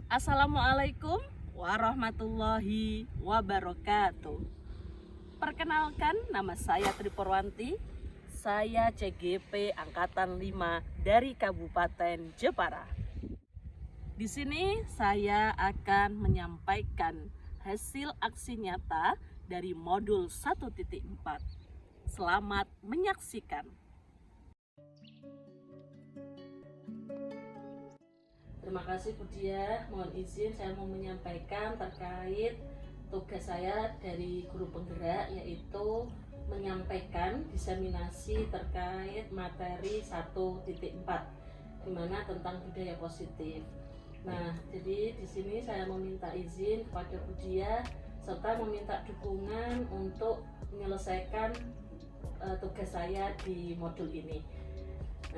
Assalamualaikum warahmatullahi wabarakatuh. Perkenalkan, nama saya Tri Purwanti. Saya CGP Angkatan 5 dari Kabupaten Jepara. Di sini saya akan menyampaikan hasil aksi nyata dari modul 1.4. Selamat menyaksikan. Terima kasih Bu Dia, mohon izin saya mau menyampaikan terkait tugas saya dari guru penggerak, yaitu menyampaikan diseminasi terkait materi 1.4, di mana tentang budaya positif. Nah, jadi di sini saya meminta izin kepada Bu Dia serta meminta dukungan untuk menyelesaikan tugas saya di modul ini.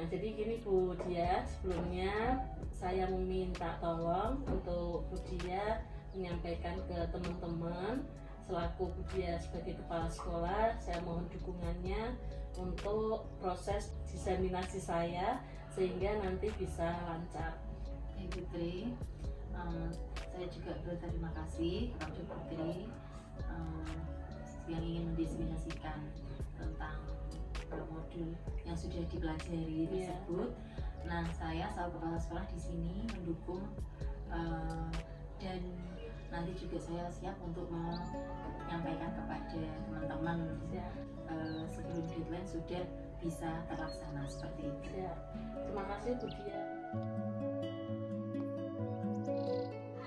Nah, jadi gini Bu Dia, sebelumnya saya meminta tolong untuk Bu Dia menyampaikan ke teman-teman selaku Bu Dia sebagai kepala sekolah, saya mohon dukungannya untuk proses diseminasi saya sehingga nanti bisa lancar. Baik Putri, saya juga berterima kasih kepada Putri yang ingin mendiseminasikan tentang modul yang sudah dipelajari tersebut. Nah, saya selaku kepala sekolah di sini mendukung dan nanti juga saya siap untuk menyampaikan kepada teman-teman sebelum deadline sudah bisa terlaksana seperti itu. Terima kasih Bu Dia.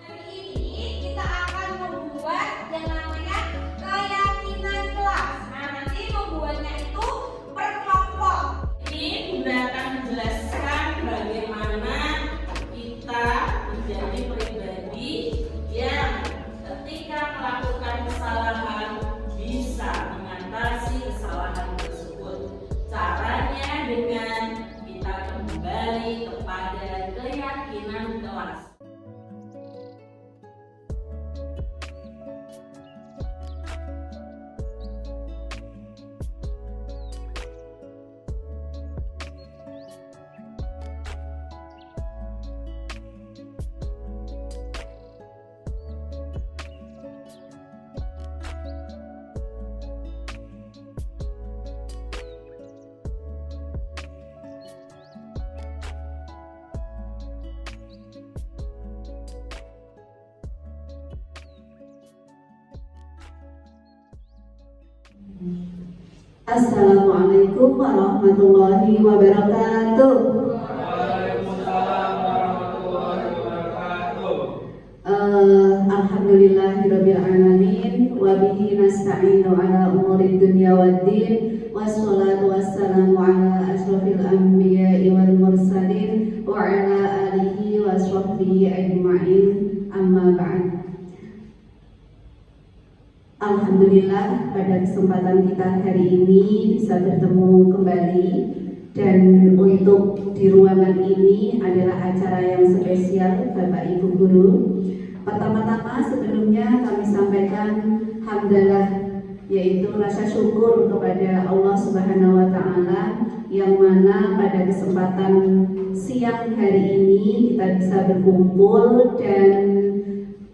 Hari ini kita akan membuat yang namanya keyakinan kelas. Nah, nanti membuatnya itu per kelompok. Ini Bunda akan menjelaskan bagaimana kita menjadi pribadi yang ketika melakukan kesalahan bisa mengatasi kesalahan tersebut. Caranya dengan kita kembali kepada keyakinan kelas. Assalamualaikum warahmatullahi wabarakatuh. Waalaikumsalam warahmatullahi wabarakatuh. Alhamdulillahirabbil alamin wa bihi nasta'inu ala umurid dunya waddin wassalatu wassalamu ala asyrofil anbiya'i wal mursalin wa ala alihi wa sahbihi ajma'in, amma ba'd. Alhamdulillah, pada kesempatan kita hari ini bisa bertemu kembali, dan untuk di ruangan ini adalah acara yang spesial Bapak Ibu Guru. Pertama-tama sebelumnya kami sampaikan hamdalah, yaitu rasa syukur kepada Allah Subhanahu wa Ta'ala, yang mana pada kesempatan siang hari ini kita bisa berkumpul dan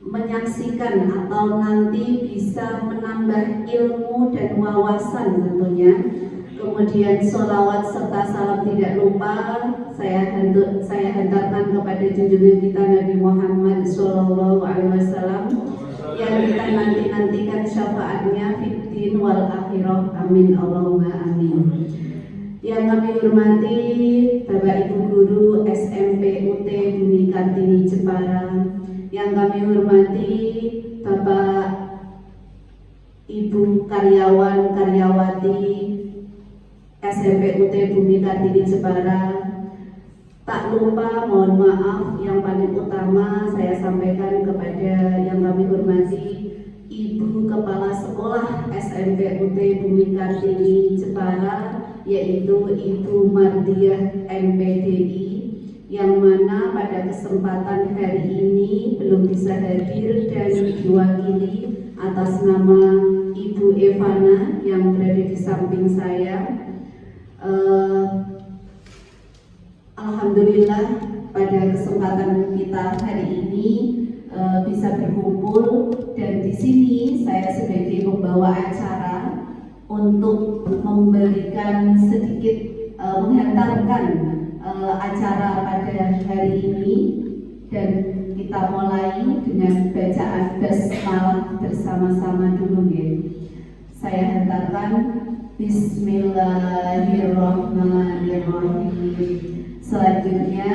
menyaksikan atau nanti bisa menambah ilmu dan wawasan tentunya. Kemudian sholawat serta salam tidak lupa saya hantarkan kepada junjungan kita Nabi Muhammad SAW, yang kita nantikan syafaatnya fiddin wal akhirah, amin Allahumma amin. Yang kami hormati Bapak Ibu Guru SMP UT Bumi Kartini Jepara, yang kami hormati Bapak Ibu karyawan karyawati SMP UT Bumi Kartini Jepara. Tak lupa, mohon maaf, yang paling utama saya sampaikan kepada yang kami hormati Ibu Kepala Sekolah SMP UT Bumi Kartini Jepara, yaitu Ibu Mardiah MPDI, yang mana pada kesempatan hari ini belum bisa hadir dan diwakili atas nama Ibu Evana yang berada di samping saya. Alhamdulillah pada kesempatan kita hari ini bisa berkumpul, dan di sini saya sebagai pembawa acara untuk memberikan sedikit menghantarkan acara pada hari ini, dan kita mulai dengan bacaan basmalah bersama-sama dulu ya. Saya hantarkan Bismillahirrahmanirrahim. Selanjutnya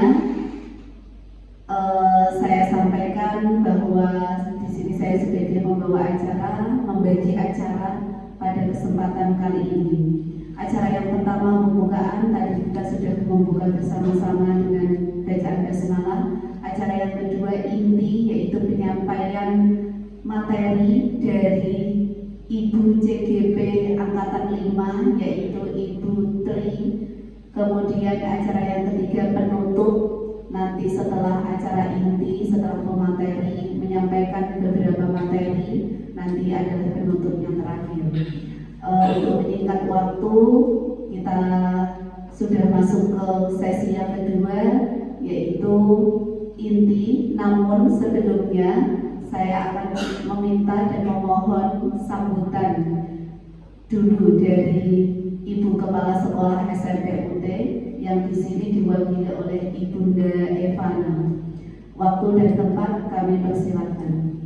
saya sampaikan bahwa di sini saya sebagai pembawa acara membagi acara pada kesempatan kali ini. Acara yang pertama pembukaan, tadi kita sudah membuka bersama-sama dengan bacaan basmalah. Acara yang kedua inti, yaitu penyampaian materi dari Ibu CGP Angkatan 5, yaitu Ibu Tri. Kemudian acara yang ketiga penutup, nanti setelah acara inti, setelah pemateri menyampaikan beberapa materi, nanti adalah penutup yang terakhir. Untuk menyingkat waktu, kita sudah masuk ke sesi yang kedua, yaitu inti. Namun sebelumnya saya akan meminta dan memohon sambutan dulu dari Ibu Kepala Sekolah SMP UT yang di sini diwakili oleh Ibunda Evana. Waktu dan tempat kami persilakan.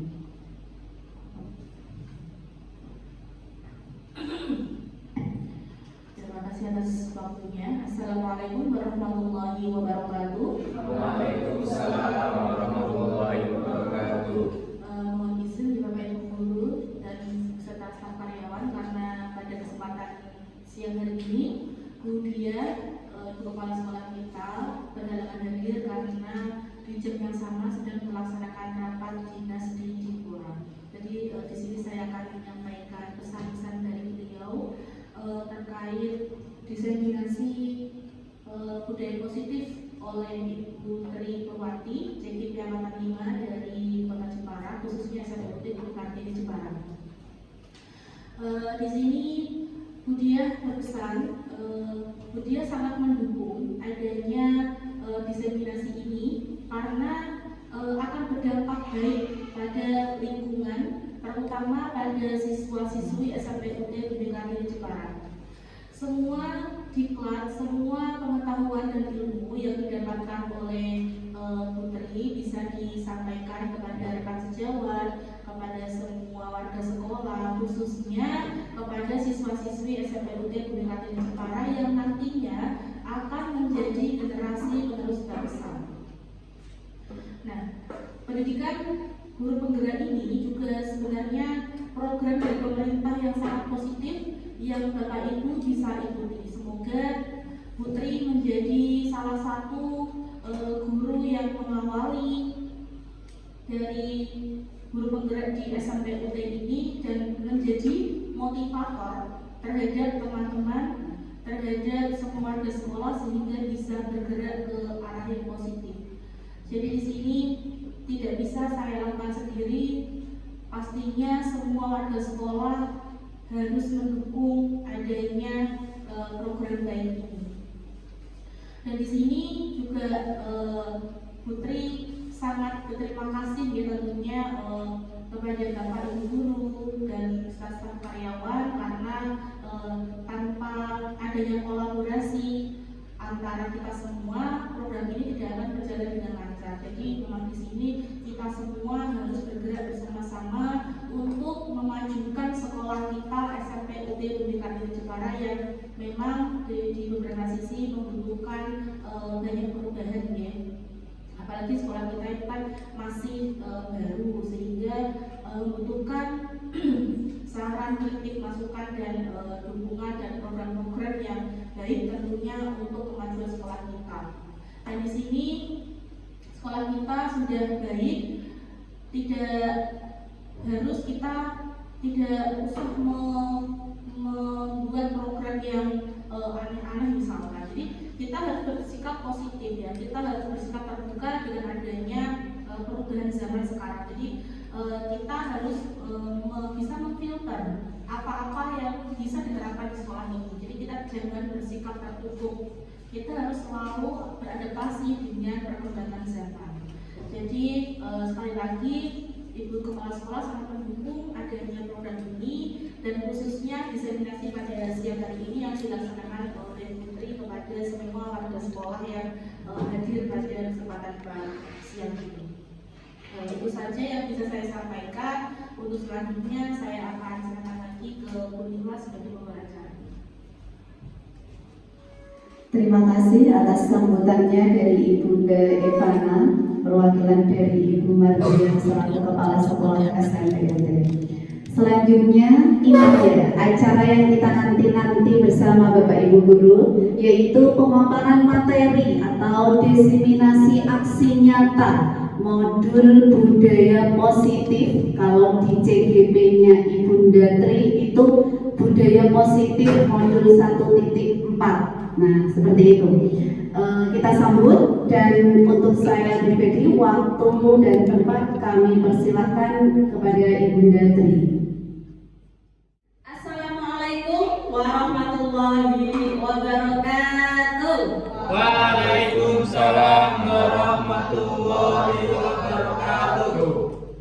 Terima kasih atas waktunya. Assalamualaikum warahmatullahi wabarakatuh. Waalaikumsalam warahmatullahi wabarakatuh. Mohon izin Bapak Ibu guru dan beserta staf karyawan, karena pada kesempatan siang hari ini Bu Dia, Kepala Sekolah kita berhalangan hadir karena di jam yang sama sedang melaksanakan rapat dinas di Jipura. Jadi di sini saya akan menyampaikan pesan-pesan dari beliau terkait diseminasi budaya positif oleh Ibu Tri Purwati, CGP Angkatan 5 dari Kota Jepara, khususnya SMPUT Ibu Kartini Jepara. Di sini Bu Dia berpesan, Bu Dia sangat mendukung adanya diseminasi ini karena akan berdampak baik pada lingkungan, terutama pada siswa-siswi SMPUT Ibu Kartini Jepara. Semua diklat, semua pengetahuan dan ilmu yang didapatkan oleh Putri bisa disampaikan kepada rekan sejawat, kepada semua warga sekolah, khususnya kepada siswa-siswi SMPUT Ibu Kartini Jepara yang nantinya akan menjadi generasi penerus bangsa. Nah, pendidikan guru penggerak ini juga sebenarnya program dari pemerintah yang sangat positif yang Bapak Ibu bisa ikuti. Semoga Putri menjadi salah satu guru yang mengawali dari guru penggerak di SMPUT ini dan menjadi motivator terhadap teman-teman, terhadap semua warga sekolah sehingga bisa bergerak ke arah yang positif. Jadi di sini tidak bisa saya lakukan sendiri. Pastinya semua warga sekolah harus mendukung adanya program baik ini. Dan di sini juga Putri sangat berterima kasih ya tentunya kepada Bapak Ibu guru dan staf karyawan karena tanpa adanya kolaborasi antara kita semua program ini tidak akan berjalan dengan lancar. Jadi memang di sini kita semua harus bergerak bersama-sama untuk memajukan sekolah kita SMPUT Ibu Kartini Jepara yang memang di beberapa sisi membutuhkan banyak perubahan ya. Apalagi sekolah kita itu kan masih baru sehingga membutuhkan saran, kritik, masukan dan dukungan dan program-program yang baik tentunya untuk kemajuan sekolah kita. Dan di sini sekolah kita sudah baik, tidak harus kita tidak usah membuat program yang aneh-aneh misalkan. Jadi kita harus bersikap positif ya, kita harus bersikap terbuka dengan adanya perubahan zaman sekarang. Jadi kita harus bisa memfilter apa-apa yang bisa diterapkan di sekolah ini. Jadi kita jangan bersikap tertutup. Kita harus selalu beradaptasi dengan perkembangan zaman. Jadi sekali lagi Ibu Kepala Sekolah sangat mendukung adanya program ini dan khususnya diseminasi pada siang hari ini yang dilaksanakan oleh Putri kepada semua warga sekolah yang hadir pada kesempatan siang ini. Itu saja yang bisa saya sampaikan. Untuk selanjutnya saya akan serahkan lagi ke Bu Nihla sebagai pembawa acara. Terima kasih atas sambutannya dari Ibunda Evana, perwakilan dari Ibu Mardian selaku Kepala Sekolah SMP Putri. Selanjutnya, ini dia acara yang kita nanti bersama Bapak Ibu Guru, yaitu pemaparan materi atau diseminasi aksi nyata modul budaya positif. Kalau di CGP-nya Ibunda Tri itu budaya positif modul 1.4. Nah, seperti itu. Kita sambut, dan untuk saya pribadi, waktu dan tempat kami persilakan kepada Ibunda Tri. Assalamualaikum warahmatullahi wabarakatuh. Waalaikumsalam warahmatullahi wabarakatuh.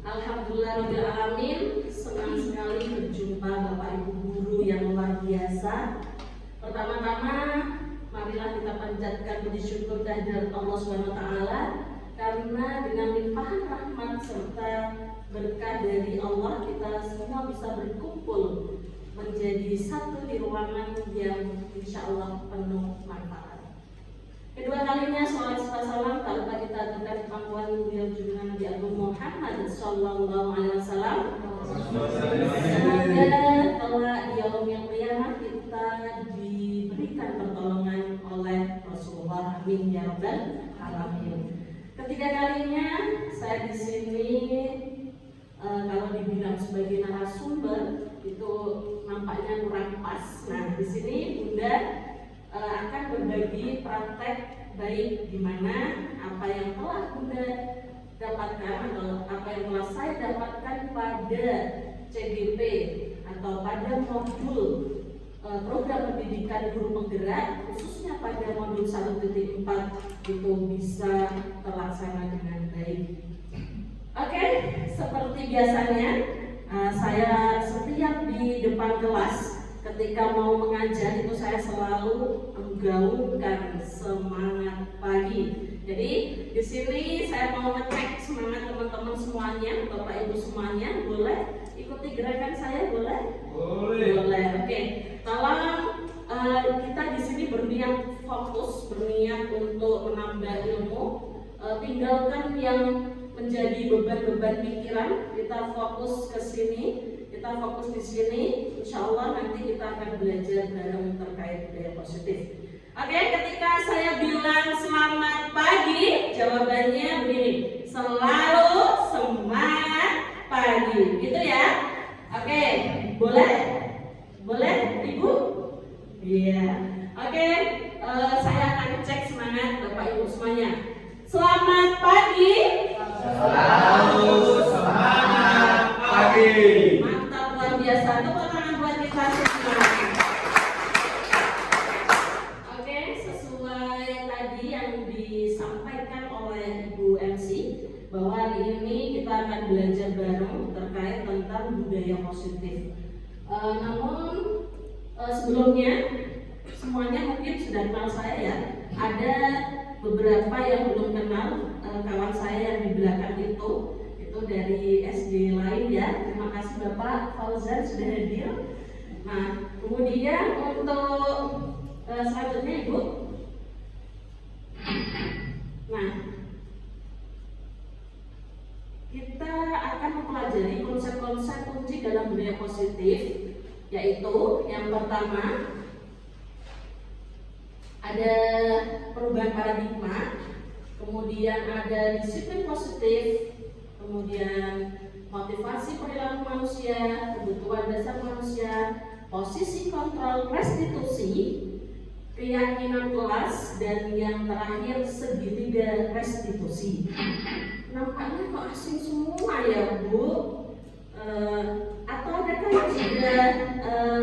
Alhamdulillahirabbil alamin. Senang sekali berjumpa Bapak Ibu guru yang luar biasa. Pertama-tama, marilah kita panjatkan puji syukur kehadirat Allah Subhanahu wa taala karena dengan limpahan rahmat serta berkah dari Allah kita semua bisa berkumpul menjadi satu di ruangan yang insya Allah penuh manfaat. Kedua kalinya sholat serta salam tak lupa kita aturkan pangkuan beliau junjungan Nabi Agung Muhammad Sallallahu Alaihi Wasallam. Semoga kelak di yaumil qiyamah kita diberikan pertolongan oleh Rasulullah. Amin ya rabbal alamin. Ketiga kalinya saya di sini kalau dibilang sebagai narasumber itu nampaknya kurang pas. Nah, di sini Bunda akan berbagi praktek baik di mana apa yang telah Bunda dapatkan atau apa yang telah saya dapatkan pada CGP atau pada modul program pendidikan guru penggerak khususnya pada modul 1.4 itu bisa terlaksana dengan baik. Oke, seperti biasanya saya setiap di depan kelas ketika mau mengajar itu saya selalu menggaungkan semangat pagi. Jadi di sini saya mau ngecek semangat teman-teman semuanya, Bapak Ibu semuanya, boleh ikuti gerakan saya, boleh? Boleh. Oke. Tolong kita di sini berniat fokus, berniat untuk menambah ilmu, tinggalkan yang menjadi beban-beban pikiran. Kita fokus ke sini, kita fokus di sini. Insya Allah nanti kita akan belajar bareng terkait budaya positif. Oke, ketika saya bilang selamat pagi, jawabannya begini: selalu semangat pagi, gitu ya. Oke, boleh? Boleh, Ibu? Iya. Oke, saya akan cek semangat Bapak Ibu semuanya. Selamat pagi. Selalu semangat pagi. Mantap, luar biasa. Tepuk tangan buat kita semua. Oke, sesuai tadi yang disampaikan oleh Ibu MC bahwa hari ini kita akan belajar bareng terkait tentang budaya positif. Namun sebelumnya semuanya mungkin sudah kenal saya ya. Ada beberapa yang belum kenal kawan saya yang di belakang itu dari SD lain ya. Terima kasih Bapak Fauzan sudah hadir. Nah, kemudian untuk selanjutnya Ibu. Nah, kita akan mempelajari konsep-konsep kunci dalam budaya positif, yaitu yang pertama ada perubahan paradigma, kemudian ada disiplin positif, kemudian motivasi perilaku manusia, kebutuhan dasar manusia, posisi kontrol restitusi, keyakinan kelas, dan yang terakhir segitiga restitusi. Nampaknya kok asing semua ya Bu? Atau adakah yang sudah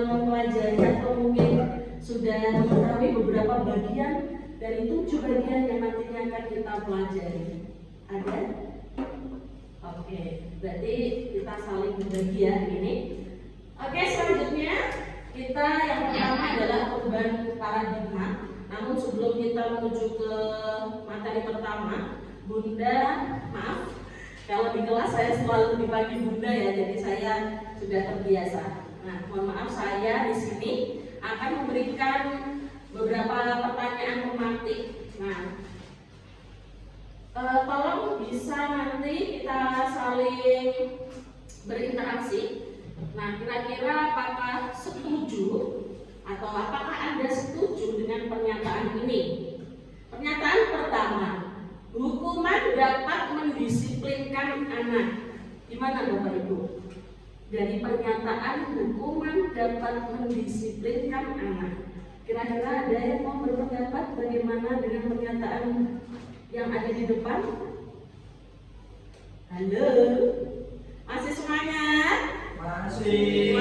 mempelajari atau mungkin sudah mengetahui beberapa bagian dari 7 bagian yang nantinya akan kita pelajari? Ada? Oke. Oke, berarti kita saling berbagi ya ini. Oke, selanjutnya kita yang pertama adalah perubahan paradigma. Namun sebelum kita menuju ke materi pertama, Bunda, maaf kalau di kelas saya selalu dipanggil Bunda ya, jadi saya sudah terbiasa. Nah, mohon maaf saya di sini akan memberikan beberapa pertanyaan tematik. Nah, tolong bisa nanti kita saling berinteraksi. Nah, kira-kira apakah setuju atau apakah Anda setuju dengan pernyataan ini? Pernyataan pertama, hukuman dapat mendisiplinkan anak. Gimana Bapak Ibu? Dari pernyataan hukuman dapat mendisiplinkan anak. Kira-kira ada yang mau berpendapat bagaimana dengan pernyataan yang ada di depan? Halo? Masih semangat? Masih.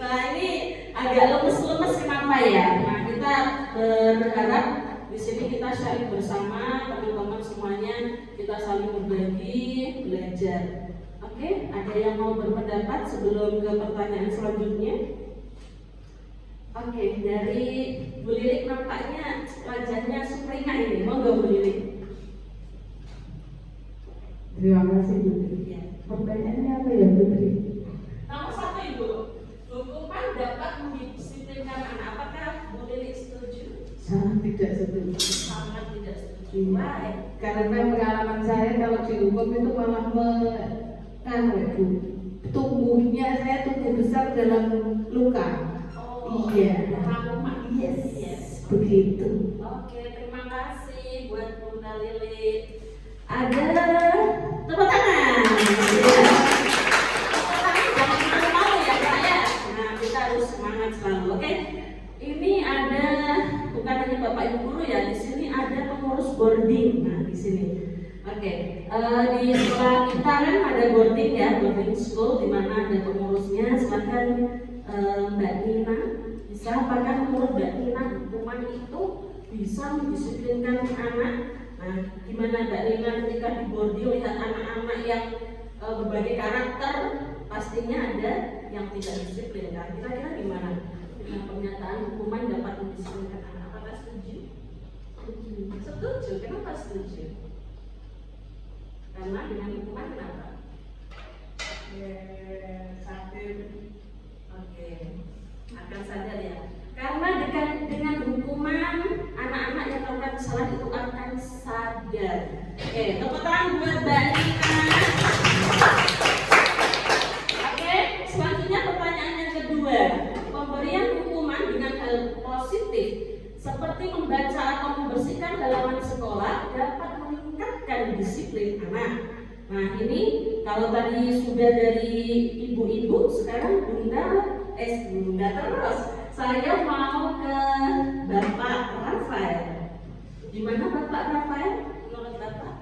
Nah, ini agak lemes-lemes kenapa ya? Nah, kita berharap di sini kita sharing bersama teman-teman semuanya, kita saling berbagi, belajar. Oke, ada yang mau berpendapat sebelum ke pertanyaan selanjutnya? Oke, dari Bu Lilik nampaknya wajahnya sumringah ini, mau nggak Bu Lilik? Terima kasih Putri. Ya. Pertanyaannya apa ya Putri? Nomor 1 Ibu, hukuman dapat mendisiplinkan anak. Apakah Bu Lilik setuju? Sangat tidak setuju. Sangat tidak setuju. Baik. Karena pengalaman saya kalau dihukum itu malah tumbuhnya saya tumbuh besar dalam luka. Oh, Iya. trauma. Yes. Begitu. Oke, terima kasih buat Bunda Lili. Ada tepuk tangan. Ya. Tepuk tangan jangan malu-malu ya Kak ya. Nah, kita harus semangat selalu. Oke. Ini ada bukan hanya Bapak Ibu guru ya, di sini ada pengurus boarding. Nah, di sini. Oke. Di sekolah kita kan ada boarding ya, boarding school di mana ada pengurusnya. Silakan Mbak Nina, bisa apakah menurut Mbak Nina hukuman itu bisa mendisiplinkan anak? Nah, gimana Mbak Nina ketika di boarding lihat anak-anak yang berbagai karakter, pastinya ada yang tidak disiplin kan? Kira-kira gimana dengan pernyataan hukuman dapat mendisiplinkan anak? Apakah setuju? Setuju. Kenapa setuju? Karena dengan hukuman kenapa? Oke, akan sadar ya. Karena dengan hukuman anak-anak yang melakukan kesalahan itu akan sadar. Oke, tepuk tangan buat Mbak Nina. Oke, selanjutnya pertanyaan yang kedua. Pemberian hukuman dengan hal positif seperti membaca atau membersihkan halaman sekolah dapat meningkatkan disiplin anak. Nah, ini kalau tadi sudah dari ibu-ibu, sekarang Bunda terus. Saya mau ke Bapak Rafael. Gimana Bapak Rafael? Menurut Bapak?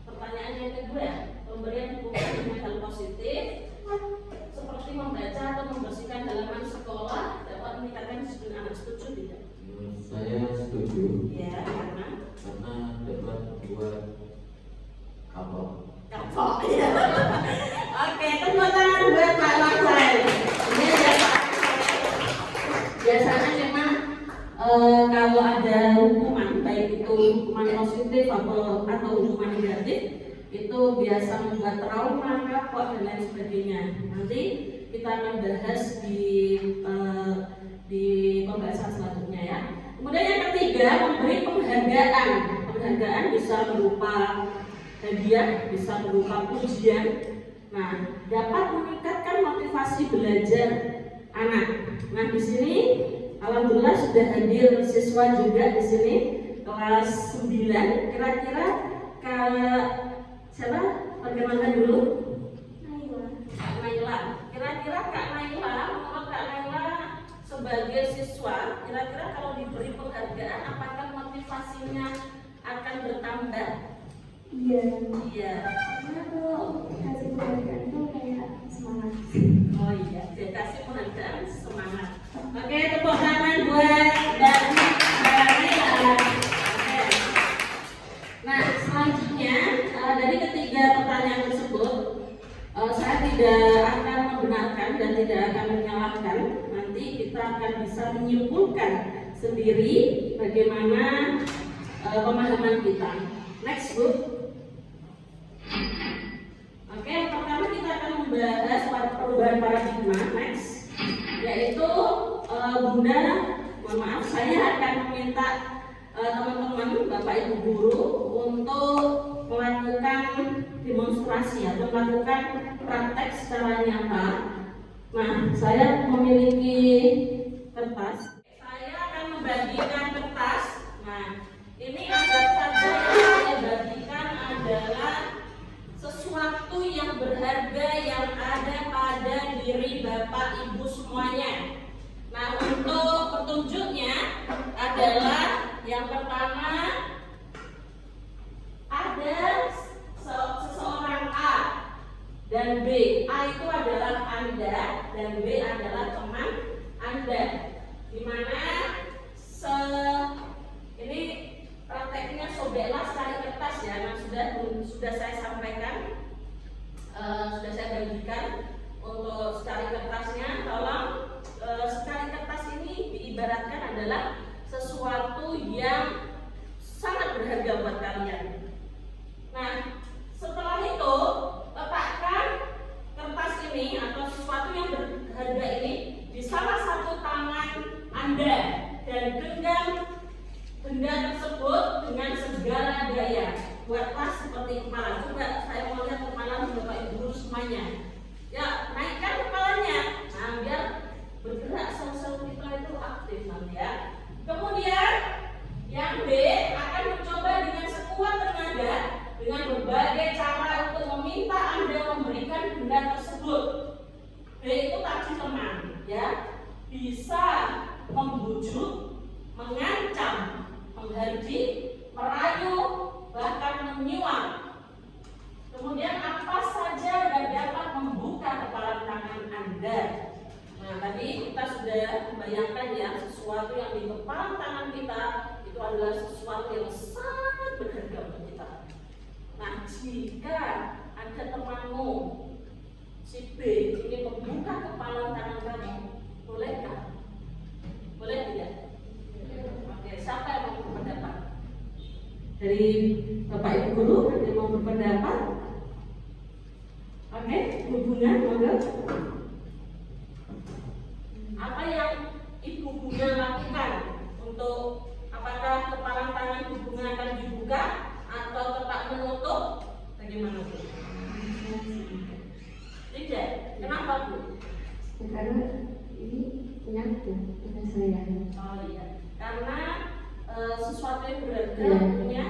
Pertanyaan yang kedua, pemberian hukuman dengan hal positif seperti membaca atau membersihkan halaman sekolah dapat meningkatkan disiplin anak. Setuju tidak? Saya setuju. Ya, karena dapat buat kapal. ya. Oke, tepuk tangan buat Pak Rafael. Ini biasanya memang kalau ada hukuman, baik itu hukuman positif atau hukuman negatif, itu biasa membuat trauma, kapok dan lain sebagainya. Nanti kita akan bahas di pembahasan selanjutnya ya. Kemudian yang ketiga, memberi penghargaan. Penghargaan bisa berupa hadiah, bisa berupa pujian. Nah, dapat meningkatkan motivasi belajar anak. Nah, di sini alhamdulillah sudah hadir siswa juga di sini kelas 9. Kira-kira siapa? Perkenalkan dulu. Kak Naila. Kira-kira Kak Naila, menurut Kak Naila sebagai siswa, kira-kira kalau diberi penghargaan apakah motivasinya akan bertambah? Iya. Iya. Karena kalau kasih penghargaan itu kayak semangat. Oh iya, saya kasih penghargaan semangat. Oke, tepuk tangan buat Mbak Naila. Oke. Nah, selanjutnya dari dari ketiga pertanyaan tersebut, saya tidak akan membenarkan dan tidak akan menyalahkan. Nanti kita akan bisa menyimpulkan sendiri bagaimana pemahaman kita. Next, Bu. Oke, pertama kita akan membahas perubahan paradigma. Next, yaitu Bunda, mohon maaf, saya akan meminta teman-teman, Bapak Ibu guru untuk melakukan demonstrasi atau melakukan praktek secara nyata. Nah, saya memiliki kertas. Saya akan membagikan kertas. Nah, ini anggap saja yang saya bagikan adalah sesuatu yang berharga yang ada pada diri Bapak Ibu semuanya. Nah, untuk petunjuknya adalah yang pertama, ada seseorang A dan B. A itu adalah Anda dan B adalah teman Anda. Dimana ini prakteknya sobeklah sekali kertas ya. Nah, sudah saya sampaikan, sudah saya bagikan untuk sekali kertasnya. Tolong sekali kertas ini diibaratkan adalah sesuatu yang sangat berharga buat kalian. Nah, setelah itu letakkan kertas ini atau sesuatu yang berharga ini di salah satu tangan Anda dan genggam benda tersebut dengan segala daya. Buatlah seperti kepala. Coba saya mau lihat kepala Bapak Ibu semuanya. Ya, naikkan kepalanya. Nah, biar bergerak sel-sel kita itu aktif nanti ya. Kemudian yang B akan mencoba dengan sekuat tenaga dengan berbagai cara untuk meminta Anda memberikan benda tersebut. B itu tadi teman ya, bisa membujuk, mengancam, menghardi, merayu, bahkan menyuap. Kemudian apa saja yang dapat membuka kepala tangan Anda. Nah, tadi kita sudah membayangkan ya, sesuatu yang di kepala tangan kita itu adalah sesuatu yang sangat berharga untuk kita. Nah, jika ada temanmu si B ingin membuka kepala tangan kamu, bolehkah? Boleh tidak? Oke, siapa yang mau berpendapat? Dari Bapak Ibu guru ada yang mau berpendapat? Oke, hubungan, monggo. Apa yang Ibu Bunga lakukan untuk apakah kepala tangan Ibu Bunga akan dibuka atau tetap menutup? Bagaimana Bu? Tidak. Kenapa Bu? Karena ini menyatu dengan saya. Oh iya. Karena sesuatu yang berharga punya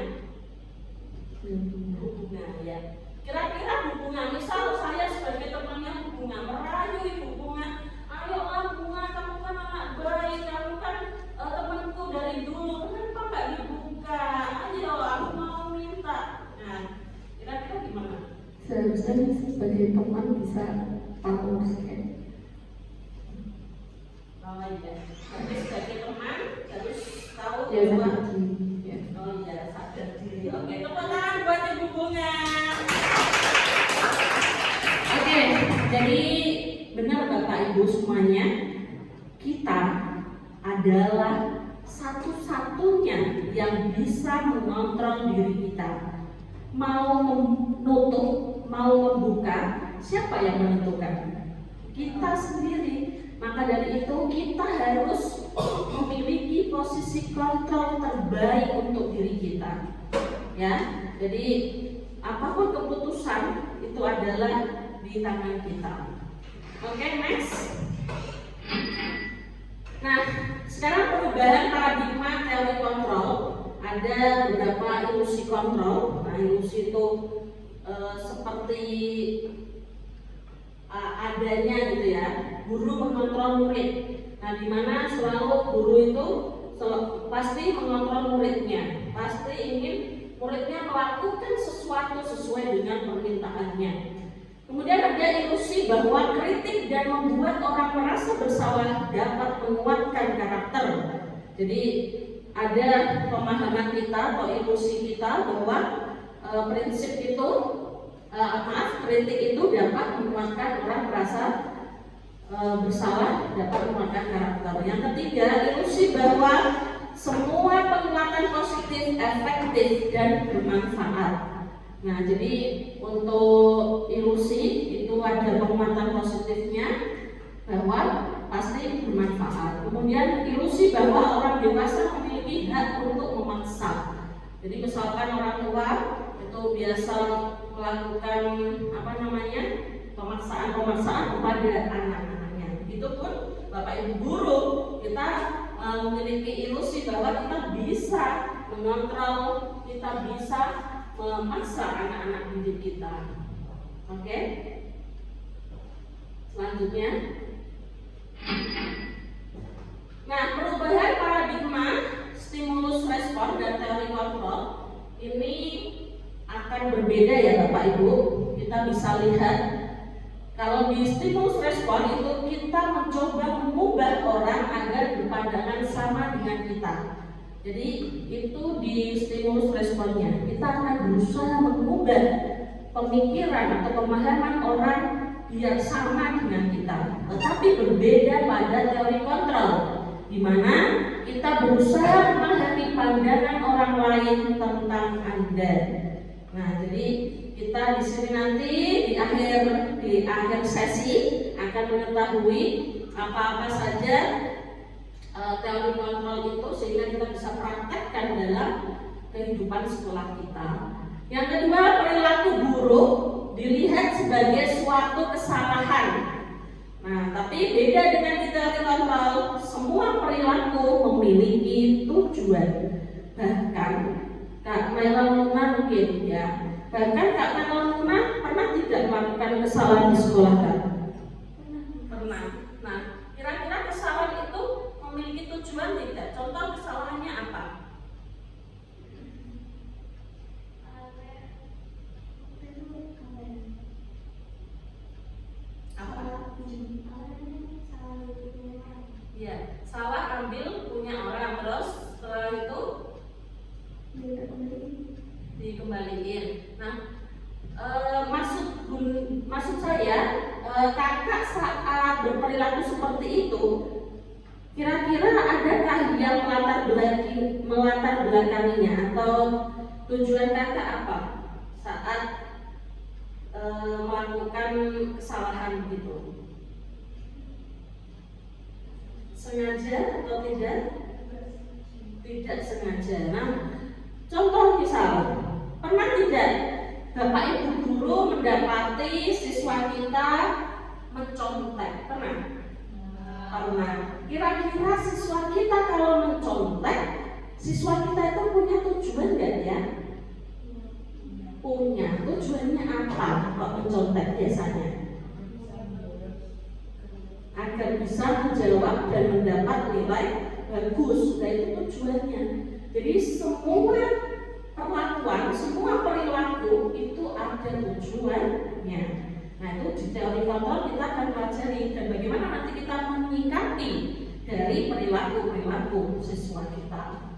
hubungan ya. Kira-kira hubungan, misal saya sebagai temannya Ibu Bunga merayu Ibu Bunga, ayolah Bunga, kamu kan anak baik, kamu kan temanku dari dulu, kenapa nggak dibuka? Ayo, aku mau minta. Nah, kira-kira gimana? Seharusnya sebagai teman bisa tahu sekali. Oh iya, tapi sebagai teman harus tahu Ya, bahwa ya. oh iya, sadar diri. Oke, tepuk tangan buat Ibu Bunga. Oke, jadi benar Bapak Ibu semuanya, kita adalah satu-satunya yang bisa mengontrol diri kita. Mau menutup, mau membuka, siapa yang menentukan? Kita sendiri. Maka dari itu kita harus memiliki posisi kontrol terbaik untuk diri kita. Ya, jadi apapun keputusan itu adalah di tangan kita. Oke, next. Nah, sekarang perubahan paradigma teori kontrol. Ada beberapa ilusi kontrol. Nah, ilusi itu seperti adanya gitu ya, guru mengontrol murid. Nah, dimana selalu guru itu pasti mengontrol muridnya, pasti ingin muridnya melakukan sesuatu sesuai dengan permintaannya. Kemudian ada ilusi bahwa kritik dan membuat orang merasa bersalah dapat menguatkan karakter. Jadi ada pemahaman kita atau ilusi kita bahwa kritik itu dapat menguatkan orang merasa bersalah, dapat menguatkan karakter. Yang ketiga, ilusi bahwa semua penguatan positif efektif dan bermanfaat. Nah, jadi untuk ilusi itu ada penguatan positifnya bahwa pasti bermanfaat. Kemudian ilusi bahwa orang dewasa memiliki hak untuk memaksa. Jadi misalkan orang tua itu biasa melakukan pemaksaan kepada anak-anaknya. Itu pun Bapak Ibu guru kita memiliki ilusi bahwa kita bisa mengontrol, kita bisa memaksa anak-anak didik kita. Oke? Selanjutnya, nah, perubahan paradigma stimulus respon dan teori kontrol ini akan berbeda ya Bapak Ibu. Kita bisa lihat kalau di stimulus respon itu kita mencoba mengubah orang agar berpandangan sama dengan kita. Jadi itu di stimulus responnya kita akan berusaha mengubah pemikiran atau pemahaman orang biar sama dengan kita. Tetapi berbeda pada teori kontrol, di mana kita berusaha memahami pandangan orang lain tentang Anda. Nah, jadi kita di sini nanti di akhir sesi akan mengetahui apa-apa saja teori kontrol itu sehingga kita bisa praktekkan dalam kehidupan sekolah kita. Yang kedua, perilaku buruk dilihat sebagai suatu kesalahan. Nah, tapi beda dengan di teori kontrol, semua perilaku memiliki tujuan. Bahkan Kak Melona mungkin ya, bahkan Kak Melona pernah tidak melakukan kesalahan di sekolah Kak? Pernah. Nah, kira-kira kesalahan itu memiliki tujuan tidak? Contoh kesalahannya apa? Ya, salah ambil punya orang, terus setelah itu dikembaliin. Nah, maksud saya kakak saat berperilaku seperti itu, kira-kira adakah yang melatar belakanginya atau tujuan kakak apa saat melakukan kesalahan begitu? Sengaja atau tidak? Tidak sengaja. Nah, contoh misal, pernah tidak Bapak Ibu guru mendapati siswa kita mencontek? Pernah? Pernah. Kira-kira siswa kita kalau mencontek, siswa kita itu punya tujuan nggak ya? Punya. Tujuannya apa kalau mencontek biasanya? Agar bisa menjawab dan mendapat nilai bagus. Nah, itu tujuannya. Jadi semua perlakuan, semua perilaku itu ada tujuannya. Nah, itu di teori kontrol kita akan pelajari dan bagaimana nanti kita menyikapi dari perilaku siswa kita.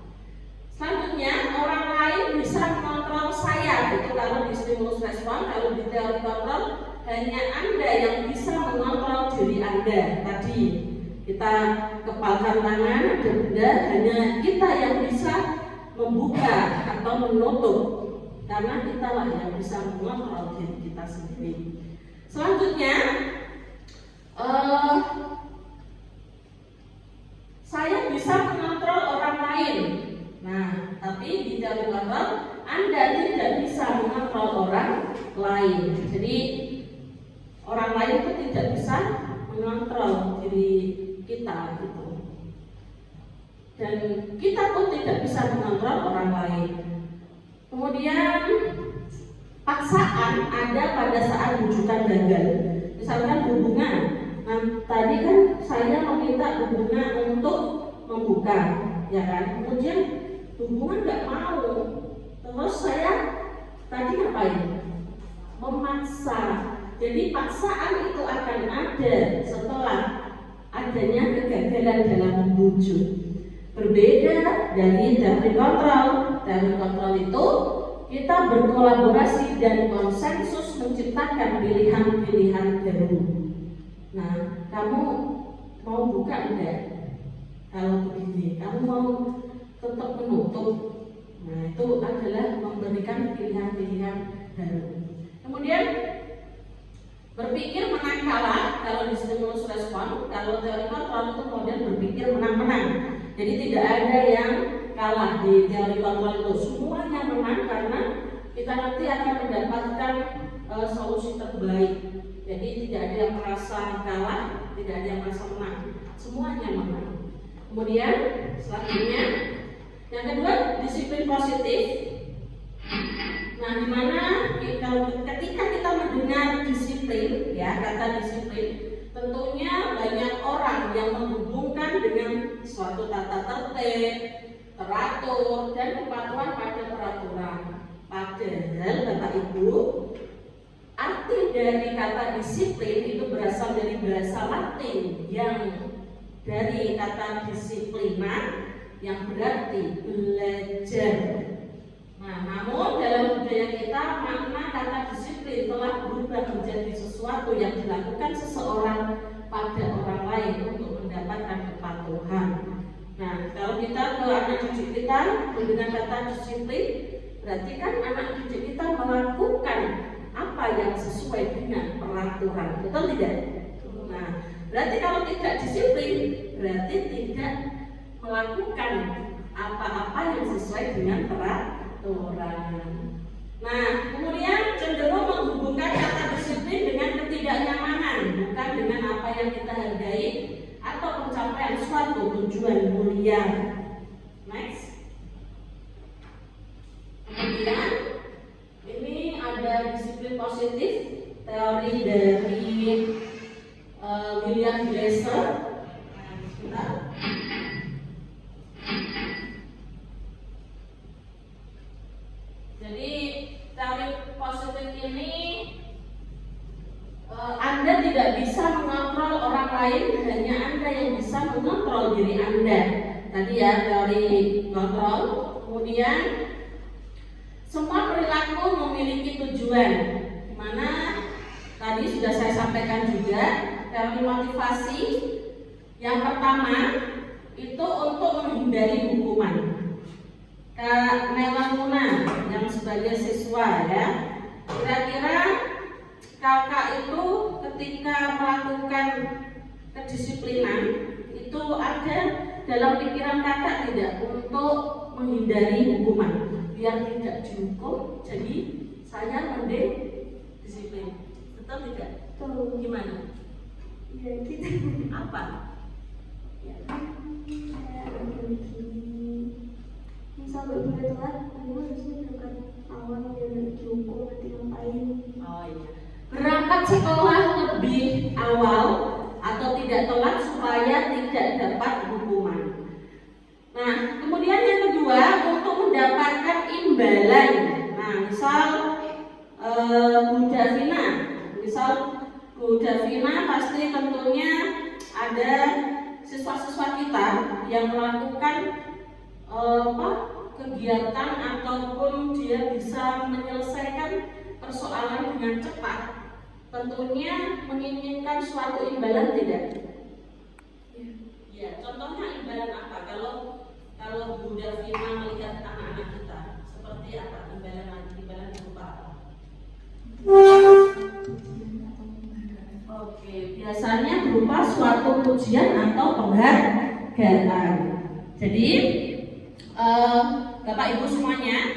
Selanjutnya, orang lain bisa mengontrol saya. Itu kalau di stimulus respon, kalau di teori kontrol hanya Anda yang bisa mengontrol diri Anda. Tadi kita kepalkan tangan, ada benda, hanya kita yang bisa membuka atau menutup, karena kita lah yang bisa mengontrol diri kita sendiri. Selanjutnya, saya bisa mengontrol orang lain. Nah, tapi di teori kontrol Anda tidak bisa mengontrol orang lain. Jadi orang lain itu tidak bisa mengontrol diri kita gitu. Dan kita pun tidak bisa mengontrol orang lain. Kemudian paksaan ada pada saat rujukan gagal. Misalkan hubungan. Nah, tadi kan saya meminta hubungan untuk membuka, ya kan? Kemudian hubungan nggak mau. Terus saya tadi ngapain? Memaksa. Jadi paksaan itu akan ada setelah adanya kegagalan dalam membujuk. Berbeda dari teori kontrol. Teori kontrol itu kita berkolaborasi dan konsensus menciptakan pilihan-pilihan baru. Nah, kamu mau buka enggak? Kalau begini, kamu mau tetap menutup? Nah, itu adalah memberikan pilihan-pilihan baru. Kemudian berpikir menang kalah, kalau di stimulus respon, kalau teori kontrol itu model berpikir menang-menang. Jadi tidak ada yang kalah di teori kontrol itu, semuanya menang karena kita nanti akan mendapatkan solusi terbaik. Jadi tidak ada yang merasa kalah, tidak ada yang merasa menang, semuanya menang. Kemudian selanjutnya yang kedua, disiplin positif. Nah, dimana ketika kita mendengar disiplin, ya kata disiplin, tentunya banyak orang yang menghubungkan dengan suatu tata tertib, teratur, dan kepatuhan pada peraturan. Padahal Bapak Ibu, arti dari kata disiplin itu berasal dari bahasa Latin yang dari kata disiplina yang berarti belajar. Nah, namun dalam budaya kita makna kata disiplin telah berubah menjadi sesuatu yang dilakukan seseorang pada orang lain untuk mendapatkan kepatuhan. Nah, kalau kita ke anak didik kita dengan kata disiplin, berarti kan anak didik kita melakukan apa yang sesuai dengan peraturan, betul tidak? Nah, berarti kalau tidak disiplin, berarti tidak melakukan apa-apa yang sesuai dengan peraturan. Nah, kemudian cenderung menghubungkan kata disiplin dengan ketidaknyamanan, bukan dengan apa yang kita hargai atau pencapaian suatu tujuan mulia. Next. Kemudian ini ada disiplin positif, teori dari William Glasser. Jadi teori positif ini Anda tidak bisa mengontrol orang lain, hanya Anda yang bisa mengontrol diri Anda. Tadi ya teori kontrol. Kemudian semua perilaku memiliki tujuan, dimana tadi sudah saya sampaikan juga teori motivasi. Yang pertama itu untuk menghindari hukuman. Kak Nela Muna yang sebagai siswa ya, kira-kira kakak itu ketika melakukan kedisiplinan itu ada dalam pikiran kakak tidak untuk menghindari hukuman, biar tidak dihukum, jadi saya mending disiplin, betul tidak? Tuh. Gimana? Ya gitu. Apa? Ya kan kayak begini. Misal boleh telat, kamu harusnya berangkat awal biar nggak dihukum nanti ngapain. Oh iya. Berangkat sekolah lebih awal atau tidak telat supaya tidak dapat hukuman. Nah, kemudian yang kedua untuk mendapatkan imbalan. Nah, misal Bu Davina pasti tentunya ada siswa-siswa kita yang melakukan kegiatan ataupun dia bisa menyelesaikan persoalan dengan cepat, tentunya menginginkan suatu imbalan tidak? Ya, contohnya imbalan apa? Kalau Bu Davina melihat anak-anak kita, seperti apa imbalan berupa apa? Oke, biasanya berupa suatu pujian atau penghargaan. Jadi Bapak Ibu semuanya,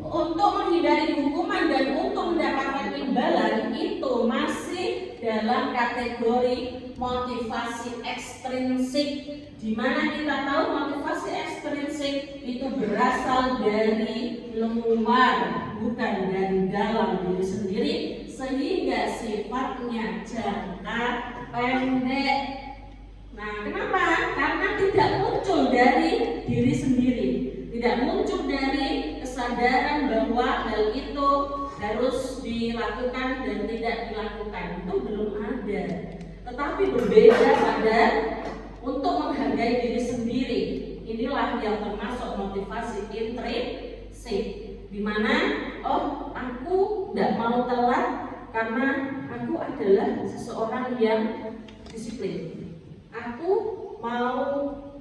untuk menghindari hukuman dan untuk mendapatkan imbalan itu masih dalam kategori motivasi ekstrinsik, di mana kita tahu motivasi ekstrinsik itu berasal dari luar, bukan dari dalam diri sendiri, sehingga sifatnya jangka pendek. Nah, kenapa? Karena tidak muncul dari diri sendiri, tidak muncul dari kesadaran bahwa hal itu harus dilakukan dan tidak dilakukan, itu belum ada. Tetapi berbeda pada untuk menghargai diri sendiri. Inilah yang termasuk motivasi intrinsik, di mana oh aku tidak mau telat karena aku adalah seseorang yang disiplin. Aku mau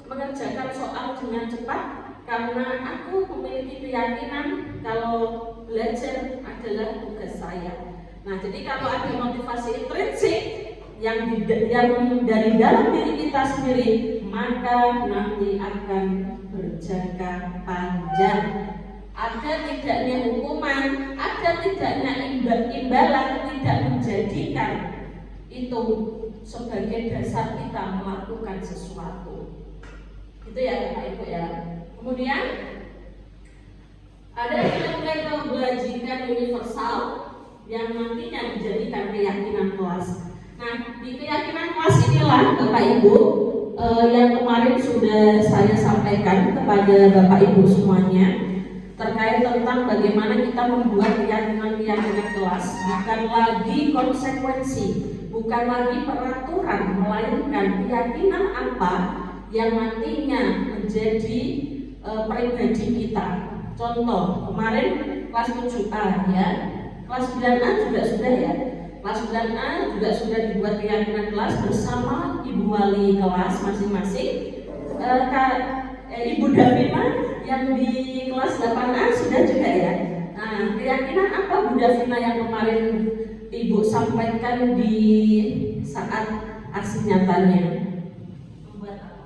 mengerjakan soal dengan cepat karena aku memiliki keyakinan kalau belajar adalah tugas saya. Nah, jadi kalau ada motivasi intrinsik yang dari dalam diri kita sendiri, maka nanti akan berjangka panjang. Ada tidaknya hukuman, ada tidaknya imbalan tidak menjadikan itu sebagai dasar kita melakukan sesuatu. Itu ya Bapak Ibu ya. Kemudian ada nilai kebajikan universal yang nantinya dijadikan keyakinan kelas. Nah, di keyakinan kelas inilah Bapak Ibu yang kemarin sudah saya sampaikan kepada Bapak Ibu semuanya terkait tentang bagaimana kita membuat keyakinan kelas, bukan lagi konsekuensi, bukan lagi peraturan, melainkan keyakinan apa yang nantinya menjadi pribadi kita. Contoh, kemarin kelas 7A ya, kelas 9A juga sudah ya. Kelas 9A juga sudah dibuat keyakinan kelas bersama Ibu Wali kelas masing-masing. Ibu Davina yang di kelas 8A sudah juga ya. Nah, keyakinan apa Bu Davina yang kemarin Ibu sampaikan di saat aksi nyatanya? Membuat apa?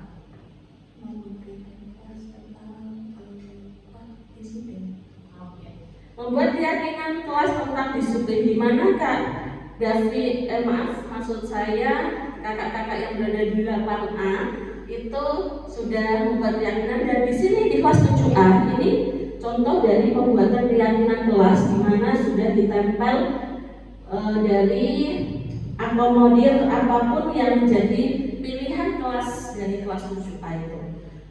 Membuat keyakinan kelas tentang disiplin, di mana Kak Davi, maksud saya kakak-kakak yang berada di 8A itu sudah membuat keyakinan, dan di sini di kelas 7A ini contoh dari pembuatan keyakinan kelas di mana sudah ditempel dari akomodir apapun yang menjadi pilihan kelas dari kelas 7A itu.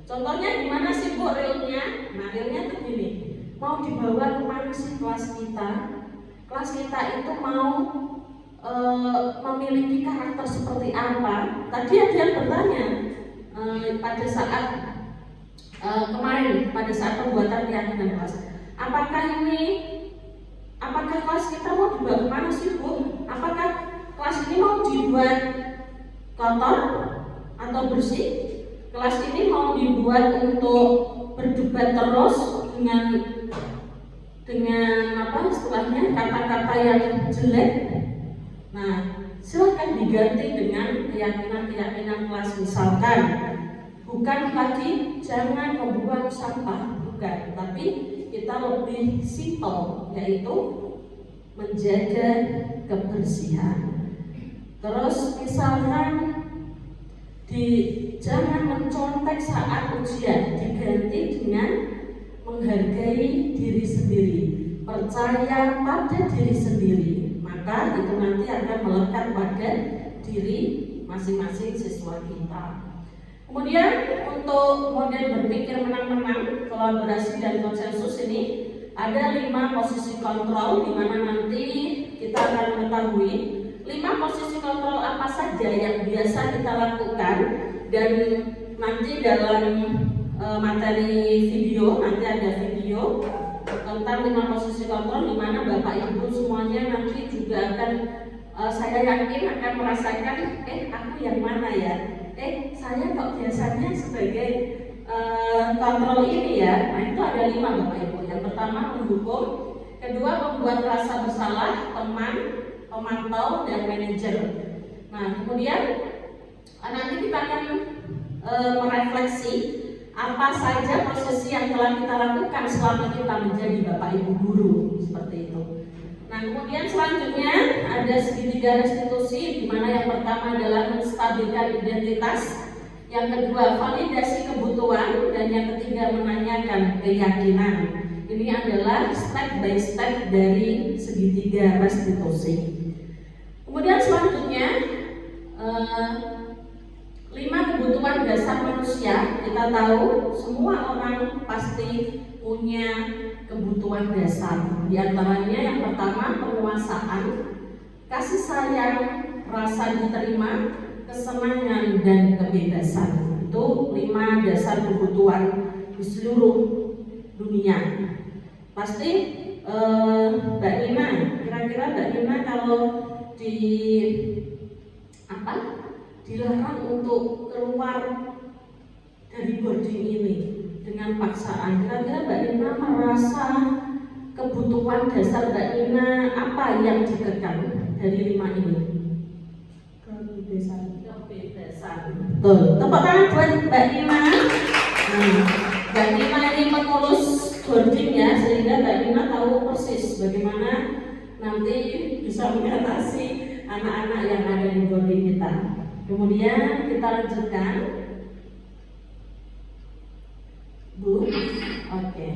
Contohnya gimana sih Bu realnya? Nah, realnya tuh gini. Mau dibawa kemana sih kelas kita? Kelas kita itu mau memiliki karakter seperti apa? Tadi ada yang bertanya pada saat kemarin, pada saat pembuatan keyakinan kelas. Apakah kelas kita mau dibawa kemana sih Bu? Apakah kelas ini mau dibuat kotor atau bersih? Kelas ini mau dibuat untuk berdebat terus dengan apa istilahnya, kata-kata yang jelek? Nah, silakan diganti dengan keyakinan kelas. Misalkan bukan lagi jangan membuang sampah, bukan, tapi kita lebih simpel, yaitu menjaga kebersihan. Terus misalkan jangan mencontek saat ujian, diganti dengan menghargai diri sendiri, percaya pada diri sendiri, maka itu nanti akan melekat pada diri masing-masing siswa kita. Kemudian untuk model berpikir menang-menang, kolaborasi dan konsensus ini ada 5 posisi kontrol, di mana nanti kita akan mengetahui 5 posisi kontrol apa saja yang biasa kita lakukan, dan nanti dalam materi video nanti ada video tentang 5 posisi kontrol, di mana Bapak Ibu semuanya nanti juga akan saya yakin akan merasakan aku yang mana ya, saya kok biasanya sebagai kontrol ini ya. Nah, itu ada 5 Bapak Ibu. Yang pertama mendukung, kedua membuat rasa bersalah teman, pemantau, dan manajer. Nah, kemudian nanti kita akan merefleksi apa saja prosesi yang telah kita lakukan selama kita menjadi Bapak Ibu guru, seperti itu. Nah, kemudian selanjutnya ada segitiga restitusi, di mana yang pertama adalah menstabilkan identitas, yang kedua validasi kebutuhan, dan yang ketiga menanyakan keyakinan. Ini adalah step by step dari segitiga restitusi. Kemudian selanjutnya 5 kebutuhan dasar manusia. Kita tahu semua orang pasti punya kebutuhan dasar. Di antaranya yang pertama penguasaan, kasih sayang, rasa diterima, kesenangan, dan kebebasan. Itu 5 dasar kebutuhan di seluruh dunia. Pasti Mbak Nina, kira-kira Mbak Nina kalau dilarang untuk keluar dari boarding ini dengan paksaan, kira-kira Mbak Nina merasa kebutuhan dasar Mbak Nina apa yang dikekang dari 5 ini? Kebebasan. Betul. Tepuk tangan buat Mbak Nina. Nah, Mbak Nina ini mengurus boarding ya, sehingga Mbak Nina tahu persis bagaimana nanti bisa mengatasi anak-anak yang ada di boarding kita. Kemudian kita lanjutkan, Bu. Oke.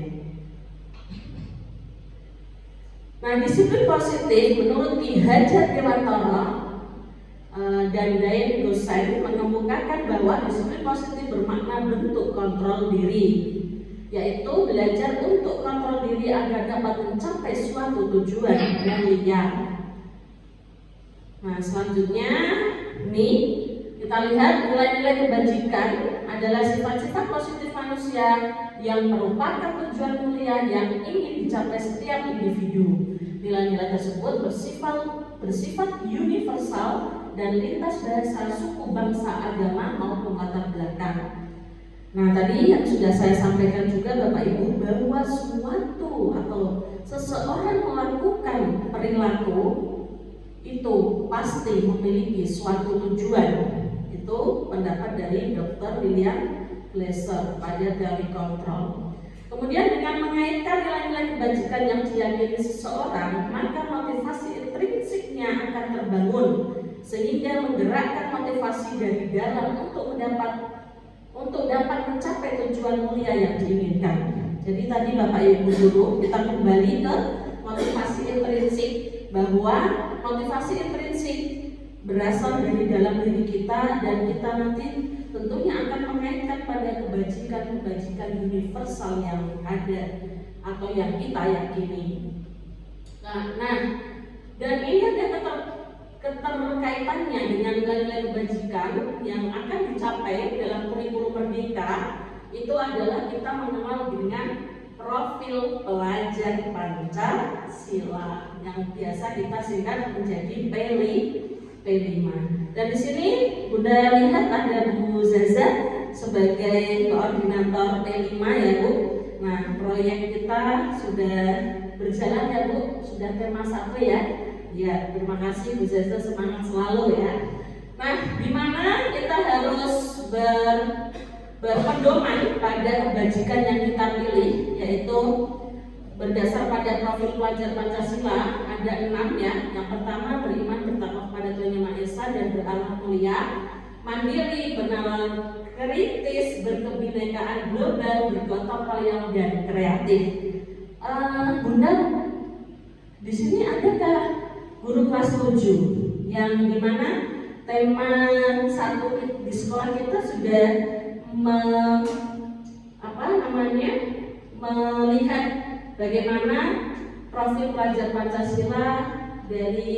Nah, disiplin positif menurut Ki Hajar Dewantara dan Daeng Gosain mengemukakan bahwa disiplin positif bermakna bentuk kontrol diri, yaitu belajar untuk kontrol diri agar dapat mencapai suatu tujuan yang liar. Nah, selanjutnya nih kita lihat nilai-nilai kebajikan adalah sifat-sifat positif manusia yang merupakan tujuan mulia yang ingin dicapai setiap individu. Nilai-nilai tersebut bersifat universal dan lintas bahasa, suku, bangsa, agama maupun latar belakang. Nah, tadi yang sudah saya sampaikan juga Bapak Ibu, bahwa suatu atau seseorang melakukan perilaku itu pasti memiliki suatu tujuan. Itu pendapat dari Dr. William Glasser pada teori kontrol. Kemudian dengan mengaitkan nilai-nilai kebajikan yang diyakini seseorang, maka motivasi intrinsiknya akan terbangun sehingga menggerakkan motivasi dari dalam untuk dapat mencapai tujuan mulia yang diinginkan. Jadi tadi Bapak Ibu Guru, kita kembali ke motivasi intrinsik, bahwa motivasi intrinsik berasal dari dalam diri kita, dan kita nanti tentunya akan mengaitkan pada kebajikan-kebajikan universal yang ada atau yang kita yakini. Nah, dan ini ada keterkaitannya dengan nilai-nilai kebajikan yang akan dicapai dalam kurikulum Merdeka. Itu adalah kita mengenal dengan profil pelajar Pancasila yang biasa kita singkat menjadi P5. Dan di sini Bunda lihat ada Bu Zaza sebagai koordinator P5 ya Bu. Nah, proyek kita sudah berjalan ya Bu, sudah tema 1 ya. Ya, terima kasih Bu Zaza, semangat selalu ya. Nah, di mana kita harus berpedoman pada kebajikan yang kita pilih, yaitu berdasar pada profil pelajar Pancasila ada 6 ya. Yang pertama, beriman bertakwa kepada Tuhan Yang Maha Esa dan berakhlak mulia, mandiri, bernalar kritis, berkebinekaan global, bergotong royong dan kreatif. Bunda, di sini adakah guru kelas 7 yang dimana tema 1 di sekolah kita sudah melihat bagaimana profil pelajar Pancasila dari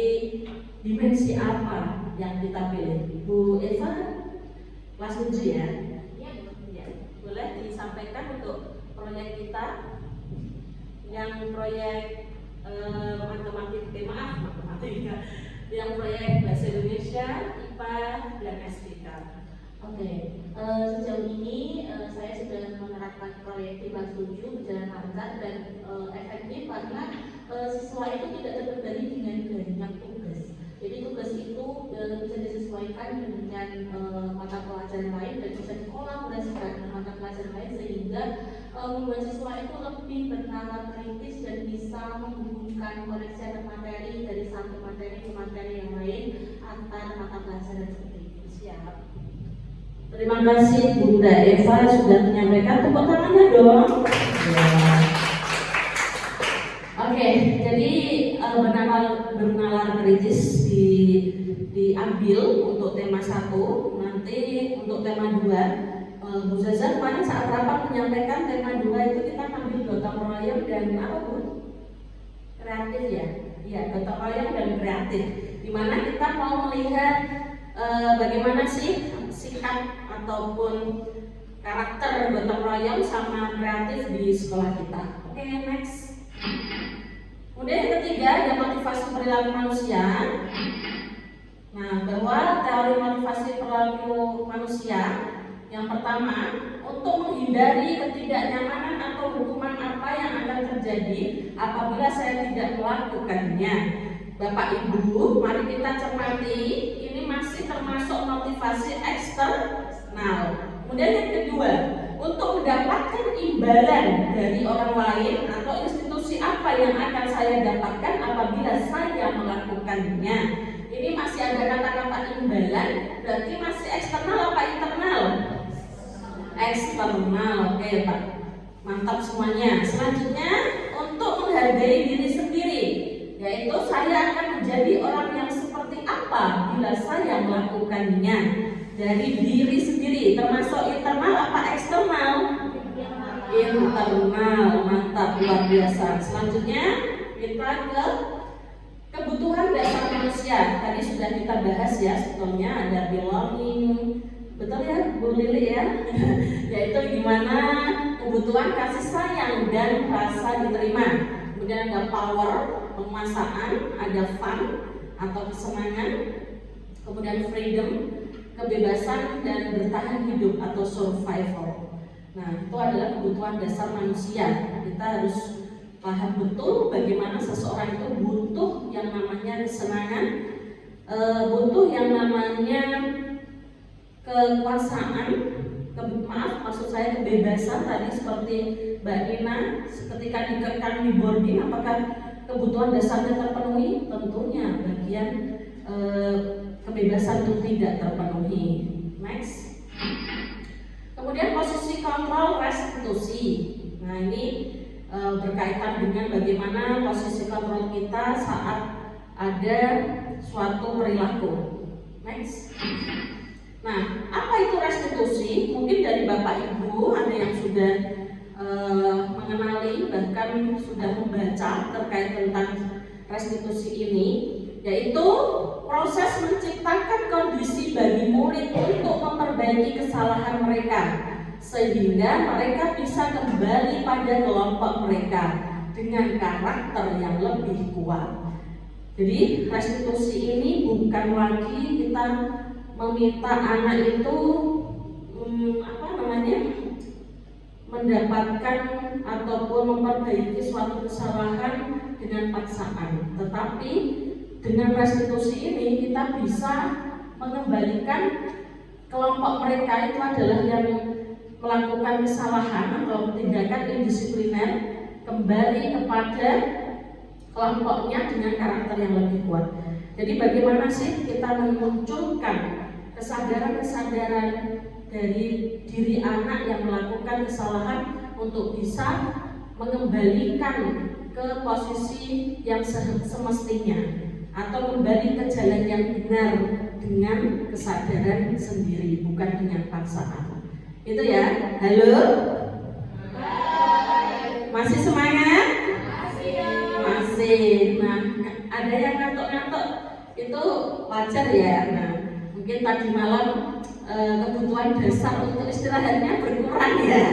dimensi apa yang kita pilih. Bu Eva, kelas 7 ya? Ya. Boleh disampaikan untuk proyek kita yang proyek matematika, yang proyek bahasa Indonesia, IPA, dan STK. Oke, sejauh ini saya sudah menerapkan proyek di kelas 7 berjalan lancar dan efektif karena siswa itu tidak terbebani dengan banyak tugas. Jadi tugas itu bisa disesuaikan dengan mata pelajaran lain dan bisa dikolaborasikan dengan mata pelajaran lain sehingga membuat siswa itu lebih bernalar kritis dan bisa menghubungkan koneksi antar materi dari satu materi ke materi yang lain antar mata pelajaran seperti itu. Siap. Terima kasih Bunda Eva sudah menyampaikan, tepuk tangannya dong. Ya. Oke, jadi bernalar kritis diambil untuk tema 1, nanti untuk tema 2 Bu Zaza kemarin saat rapat menyampaikan tema 2 itu kita ambil gotong royong dan apa Bu? Kreatif ya? Iya, gotong royong dan kreatif. Dimana kita mau melihat bagaimana sih sikap ataupun karakter gotong royong sama kreatif di sekolah kita. Oke, next. Kemudian yang ketiga ada motivasi perilaku manusia. Nah, bahwa teori motivasi perilaku manusia yang pertama, untuk menghindari ketidaknyamanan atau hukuman apa yang akan terjadi apabila saya tidak melakukannya. Bapak Ibu, mari kita cermati, ini masih termasuk motivasi eksternal. Kemudian yang kedua, untuk mendapatkan imbalan dari orang lain atau institusi apa yang akan saya dapatkan apabila saya melakukannya. Ini masih ada kata-kata imbalan, berarti masih eksternal apa internal? Eksternal, oke Pak, mantap semuanya. Selanjutnya, untuk menghargai diri sendiri, yaitu saya akan menjadi orang yang seperti apa bila saya melakukannya. Dari diri sendiri, termasuk internal apa eksternal? Internal, mantap, luar biasa. Selanjutnya kita ke kebutuhan dasar manusia. Tadi sudah kita bahas ya, sebetulnya ada belonging, betul ya Bu Lili ya? Yaitu gimana kebutuhan kasih sayang dan rasa diterima. Kemudian ada power, penguasaan, ada fun atau kesenangan, kemudian freedom, kebebasan dan bertahan hidup atau survival. Nah, itu adalah kebutuhan dasar manusia. Kita harus paham betul bagaimana seseorang itu butuh yang namanya kesenangan, butuh yang namanya kekuasaan, maksud saya kebebasan tadi seperti Mbak Nina ketika dikekang di boarding, apakah kebutuhan dasarnya terpenuhi? Tentunya bagian kebebasan itu tidak terpenuhi. Next. Kemudian posisi kontrol restitusi. Nah ini berkaitan dengan bagaimana posisi kontrol kita saat ada suatu perilaku. Next. Nah, apa itu restitusi? Mungkin dari Bapak Ibu ada yang sudah mengenali, bahkan sudah membaca terkait tentang restitusi ini, yaitu proses menciptakan kondisi bagi murid untuk memperbaiki kesalahan mereka sehingga mereka bisa kembali pada kelompok mereka dengan karakter yang lebih kuat. Jadi restitusi ini bukan lagi kita meminta anak itu mendapatkan ataupun memperbaiki suatu kesalahan dengan paksaan, tetapi dengan restitusi ini kita bisa mengembalikan kelompok mereka itu adalah yang melakukan kesalahan atau tindakan indisipliner kembali kepada kelompoknya dengan karakter yang lebih kuat. Jadi bagaimana sih kita memunculkan kesadaran-kesadaran dari diri anak yang melakukan kesalahan untuk bisa mengembalikan ke posisi yang semestinya atau kembali ke jalan yang benar dengan kesadaran sendiri, bukan dengan paksaan. Itu ya. Halo? Masih semangat? Masih. Nah, ada yang ngantuk-ngantuk itu wajar ya. Nah, mungkin tadi malam kebutuhan dasar untuk istirahatnya berkurang ya.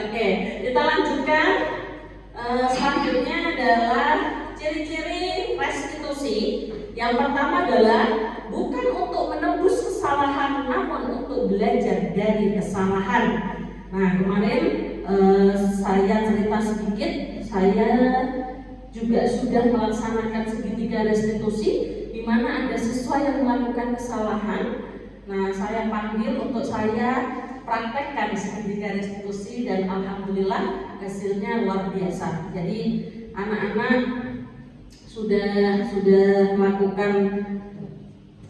Oke, kita lanjutkan. Selanjutnya adalah ciri-ciri restitusi. Yang pertama adalah bukan untuk menebus kesalahan, namun untuk belajar dari kesalahan. Nah, kemarin saya cerita sedikit, saya juga sudah melaksanakan segitiga restitusi, di mana ada siswa yang melakukan kesalahan. Nah, saya panggil untuk saya praktekkan segitiga restitusi dan alhamdulillah hasilnya luar biasa. Jadi anak-anak sudah melakukan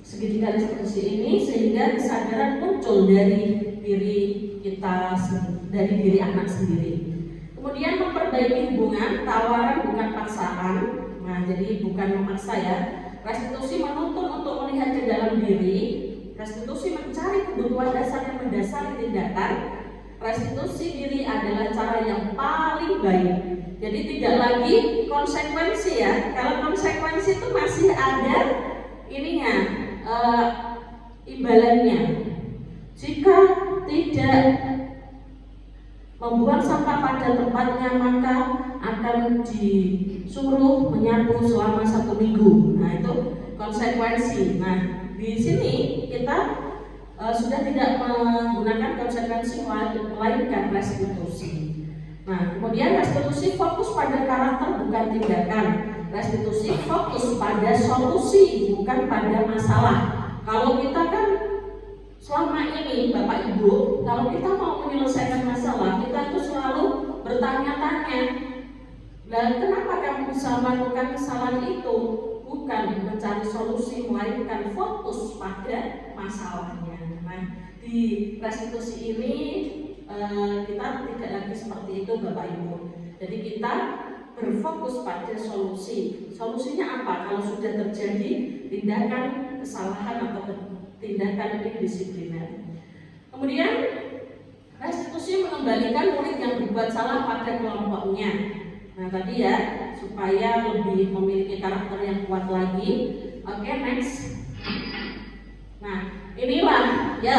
segitiga restitusi ini sehingga kesadaran muncul dari diri kita, dari diri anak sendiri. Kemudian memperbaiki hubungan, tawaran bukan paksaan. Nah, jadi bukan memaksa ya. Restitusi menuntun untuk melihat ke dalam diri. Restitusi mencari kebutuhan dasar yang mendasari tindakan. Restitusi diri adalah cara yang paling baik. Jadi tidak lagi konsekuensi ya. Kalau konsekuensi itu masih ada ininya, imbalannya. Jika tidak membuang sampah pada tempatnya, maka akan disuruh menyapu selama 1 minggu. Nah, itu konsekuensi. Nah, di sini kita sudah tidak menggunakan konsekuensi melainkan restitusi. Nah, kemudian restitusi fokus pada karakter bukan tindakan. Restitusi fokus pada solusi bukan pada masalah. Kalau kita kan selama ini Bapak Ibu, kalau kita mau menyelesaikan masalah, kita tuh selalu bertanya-tanya, dan kenapa kamu bisa melakukan kesalahan itu? Bukan mencari solusi, melainkan fokus pada masalahnya. Nah, di restitusi ini kita tidak lagi seperti itu Bapak Ibu. Jadi kita berfokus pada solusi. Solusinya apa? Kalau sudah terjadi tindakan kesalahan atau tindakan indisipliner. Kemudian restitusi mengembalikan murid yang berbuat salah pada kelompoknya. Nah, tadi ya, supaya lebih memiliki karakter yang kuat lagi. Oke, next. Nah, inilah ya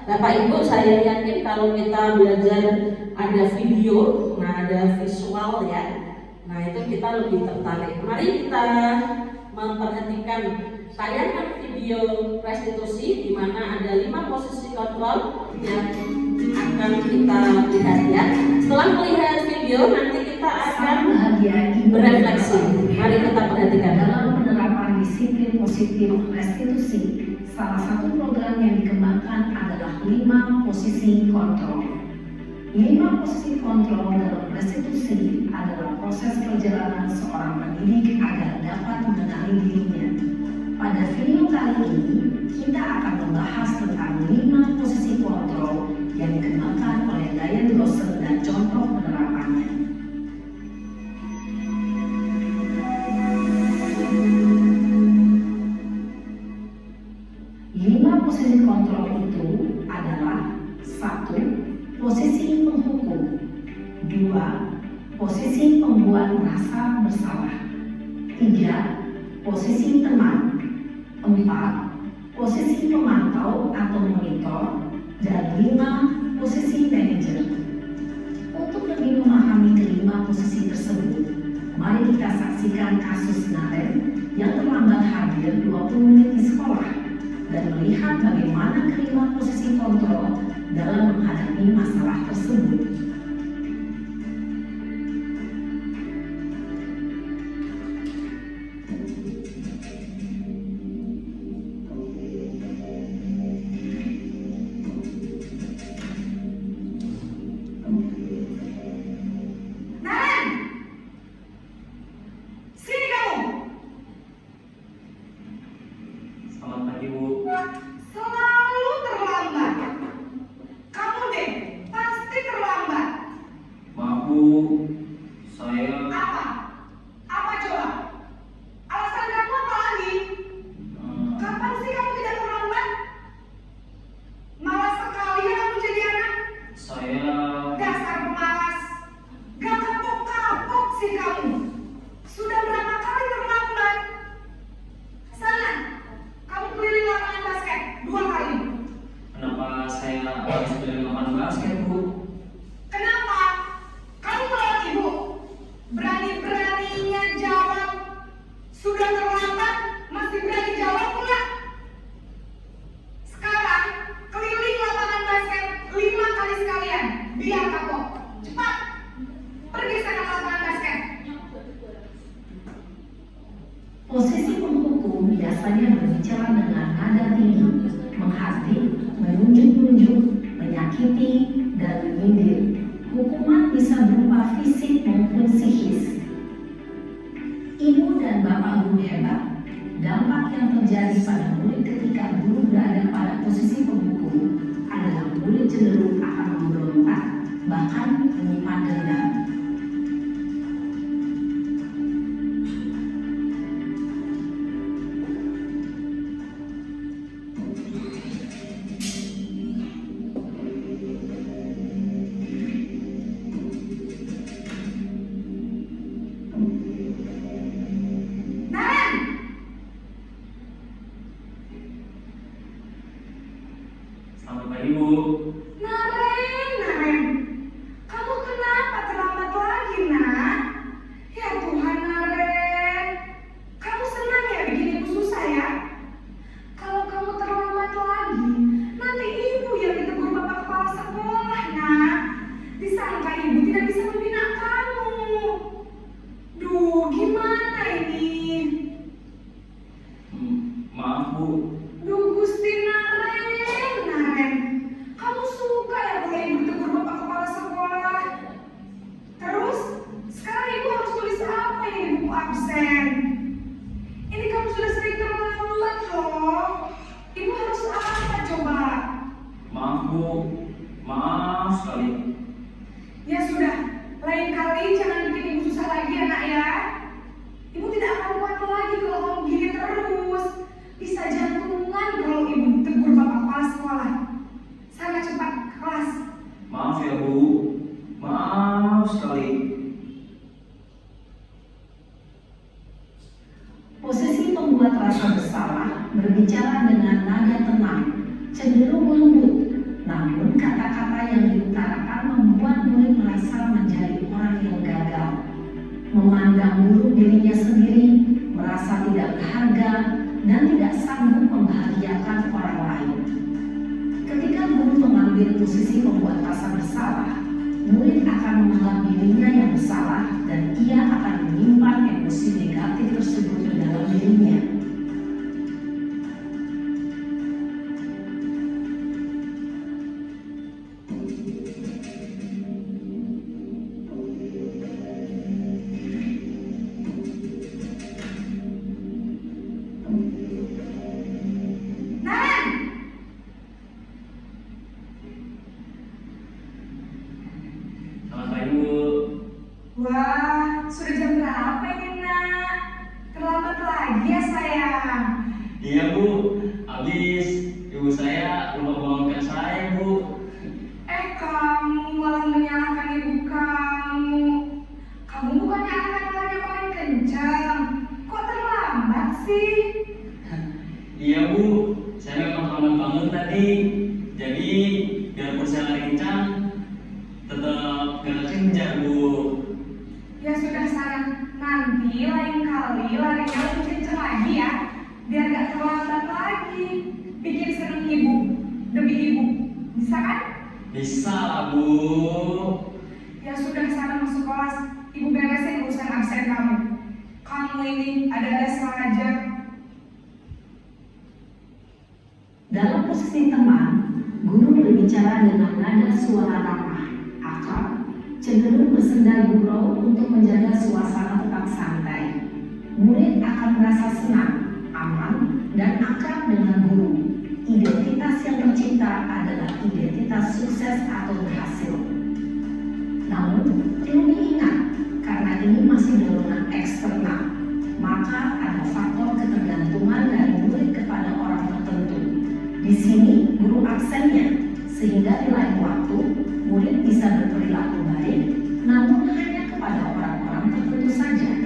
Bapak Ibu, saya yakin kalau kita belajar ada video, nah ada visual ya. Nah, itu kita lebih tertarik. Mari kita memperhatikan tayangan video restitusi di mana ada 5 posisi kontrol yang akan kita lihat ya. Setelah melihat video, nanti kita akan berefleksi. Mari kita perhatikan. Dalam penerapan disiplin positif restitusi, salah satu program yang dikembangkan adalah 5 posisi kontrol. 5 posisi kontrol dalam restitusi adalah proses perjalanan seorang pendidik agar dapat mengenali dirinya. Pada video kali ini, kita akan membahas tentang 5 posisi kontrol yang dikembangkan oleh Diane Rosen dan contoh penerapannya. 5 posisi kontrol itu adalah 1. Posisi penghukum. 2. Posisi pembuat merasa bersalah. 3. Posisi teman. 4. Posisi pemantau atau monitor. Dan 5. Posisi manajer. Untuk lebih memahami kelima posisi tersebut, mari kita saksikan kasus Naren yang terlambat hadir 20 menit di sekolah dan melihat bagaimana kelima posisi kontrol dalam menghadapi masalah tersebut. Selamat pagi, Bu. Selalu terlambat. Kamu deh, pasti terlambat. Maaf, Bu. Saya Apa? Apa coba? Alasan kamu apa lagi? Kapan sih kamu tidak terlambat? Malas sekali ya kamu jadi anak. saya Dasar pemalas. Gak kapok-kapok sih kamu. Sudah berapa kali terlambat? Sana, kamu keliling lapangan basket 2 kali. kenapa saya harus keliling lapangan basket, Bu? Kenapa? Kamu melawan ibu? Berani-beraninya jawab. Sudah terlambat, masih berani jawab pula. Sekarang, keliling lapangan basket 5 kali sekalian. Biar kapok. Cepat. Pergi sana ke lapangan basket. Posisi penghukum biasanya berbicara dengan nada tinggi, menghasut, menunjuk-nunjuk, menyakiti, dan menyindir. Hukuman bisa berupa fisik maupun psikis. Ibu dan bapak guru hebat, dampak yang terjadi pada murid ketika guru berada pada posisi penghukum adalah murid cenderung akan memberontak, bahkan menyimpan dendam. Naren! Selamat pagi, Bu. Naren! Kamu kenapa terlambat lagi, nak? Ya Tuhan, Naren. Maaf Bu. Duh Gusti Naren. Kamu suka ya kalau ibu tegur bapak kepala sekolah? Terus, sekarang ibu harus tulis apa ini di buku absen? Ini kamu sudah sering terlambat loh. Ibu harus apa coba? Maaf Bu. Maaf sekali. Ya sudah, lain kali jangan bikin ibu susah lagi ya nak ya. Ibu tidak akan kuat lagi kalau kamu gini terus. Bisa jantungan kalau ibu tegur bapak kepala sekolah. Sana cepat ke kelas. Maaf ya Bu. Maaf sekali. Posisi pembuat rasa bersalah berbicara dengan nada tenang, cenderung lembut, namun kata-kata yang diutarakan membuat murid merasa menjadi orang yang gagal, memandang buruk dirinya sendiri, merasa tidak berharga, dan tidak sanggup membahagiakan orang lain. Ketika guru mengambil posisi pembuat rasa bersalah, murid akan menganggap dirinya yang bersalah dan ia akan menyimpan emosi negatif tersebut di dalam dirinya. Naren! Selamat pagi Bu. Wah, sudah jam berapa ini nak? Terlambat lagi ya sayang. Iya Bu. Habis ibu saya lupa bangunkan saya Bu. Kamu malah menyalahkan ibu kamu. Kamu bukannya anak yang lagi paling kencang. Kok terlambat sih? Iya Bu. Saya memang terlambat bangun tadi. Jadi biarpun saya lari kencang, tetap gak kencang Bu. Ya sudah sayang, nanti lain kali larinya lebih kencang lagi ya. Biar gak terlambat lagi. Bikin seneng ibu, demi ibu. Bisa kan? Bisa lah Bu. Ya sudah sana masuk kelas. Ibu beresin urusan absen kamu. Kamu ini ada-ada saja. Dalam posisi teman, guru berbicara dengan nada suara ramah, akrab, cenderung bersenda gurau untuk menjaga suasana tetap santai. Murid akan merasa senang, aman, dan akrab dengan guru. Identitas yang tercipta adalah identitas sukses atau berhasil. Namun, perlu diingat, karena ini masih dorongan eksternal, maka ada faktor ketergantungan dari murid kepada orang tertentu. Di sini guru aksennya, sehingga di lain waktu murid bisa berperilaku baik, namun hanya kepada orang-orang tertentu saja.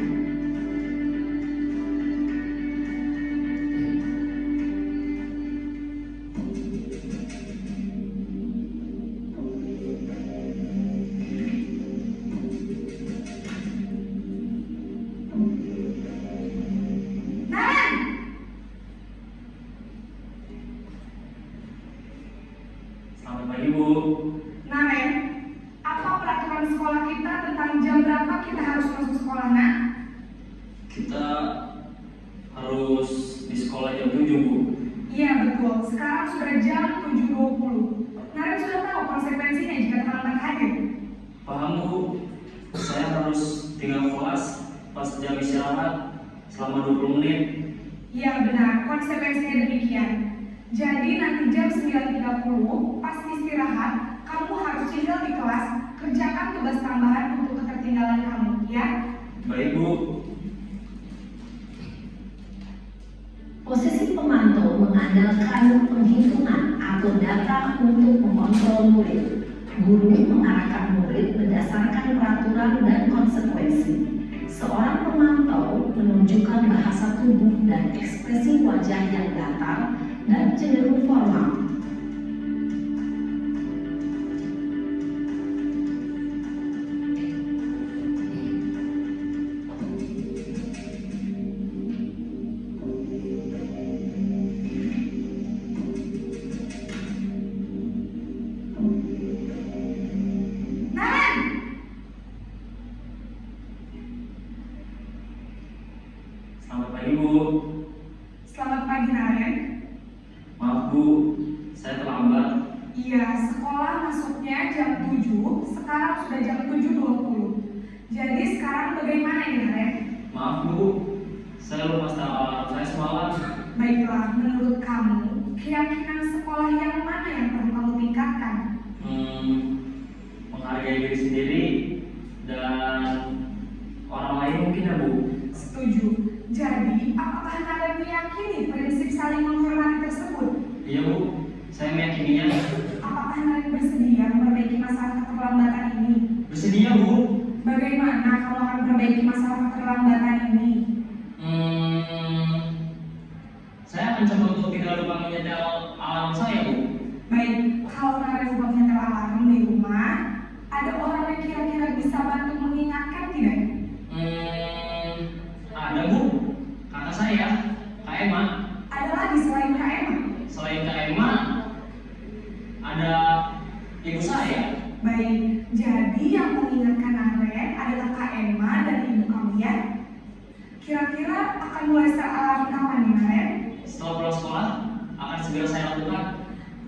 Naren! Selamat pagi Bu. Naren, apa peraturan sekolah kita tentang jam berapa kita harus masuk sekolah, nak? Kita harus di sekolah jam 7 Bu. Iya betul, sekarang sudah jam 7.20. Naren sudah tahu konsekuensinya jika terlambat hadir. Paham Bu. Saya harus tinggal kelas pas jam istirahat selama 20 menit. Iya benar, konsekuensinya demikian. Jadi nanti jam 9.30 pas istirahat, kamu harus tinggal di kelas, kerjakan tugas tambahan untuk ketertinggalan kamu, ya? Baik Bu. Posisi pemantau mengandalkan penghitungan atau data untuk mengontrol murid. Guru mengarahkan murid berdasarkan peraturan dan konsekuensi. Seorang pemantau menunjukkan bahasa tubuh dan ekspresi wajah yang datar dan cenderung formal. Naren! Selamat pagi Bu. Selamat pagi Naren. Maaf Bu, saya terlambat. Iya, sekolah masuknya jam 7, sekarang sudah jam 7.20. Jadi sekarang bagaimana ini Naren? Maaf Bu, saya lupa alarm saya semalam. Baiklah, menurut kamu, keyakinan sekolah yang mana yang perlu kamu tingkatkan? Menghargai diri sendiri dan orang lain mungkin ya Bu. Setuju. Jadi, apakah Naren meyakini prinsip saling menghormati tersebut? Iya Bu, saya meyakininya. Apakah Naren bersedia memperbaiki masalah keterlambatan ini? Bersedia Bu. Bagaimana kamu akan memperbaiki masalah keterlambatan ini? Saya akan coba untuk tidak lupa menyetel alarm saya Bu. Baik, kalau Naren lupa menyetel alarm di rumah, ada orang yang kira-kira bisa bantu mengingatkan tidak? Ada Bu, kakak saya, Kak Emma. Ada lagi selain Kak Emma? Selain Kak Emma, ada ibu saya. Baik, jadi yang mengingatkan Naren adalah Kak Emma dan ibu kamu ya? Kira-kira akan mulai set alarm kapan nih Naren? Setelah pulang sekolah, akan segera saya lakukan.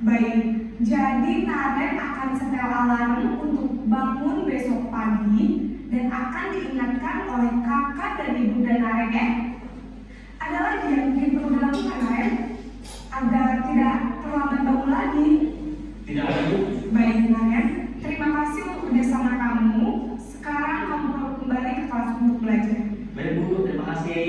Baik, jadi Naren akan setel alarm untuk bangun besok pagi dan akan diingatkan oleh kakak dan ibu dan Naren ya. Ada lagi yang mungkin perlu dilakukan Naren agar tidak terlambat bangun lagi? Tidak ada Bu. Baik Naren, terima kasih untuk kerjasama kamu. Sekarang kamu perlu kembali ke kelas untuk belajar. Baik Bu, terima kasih.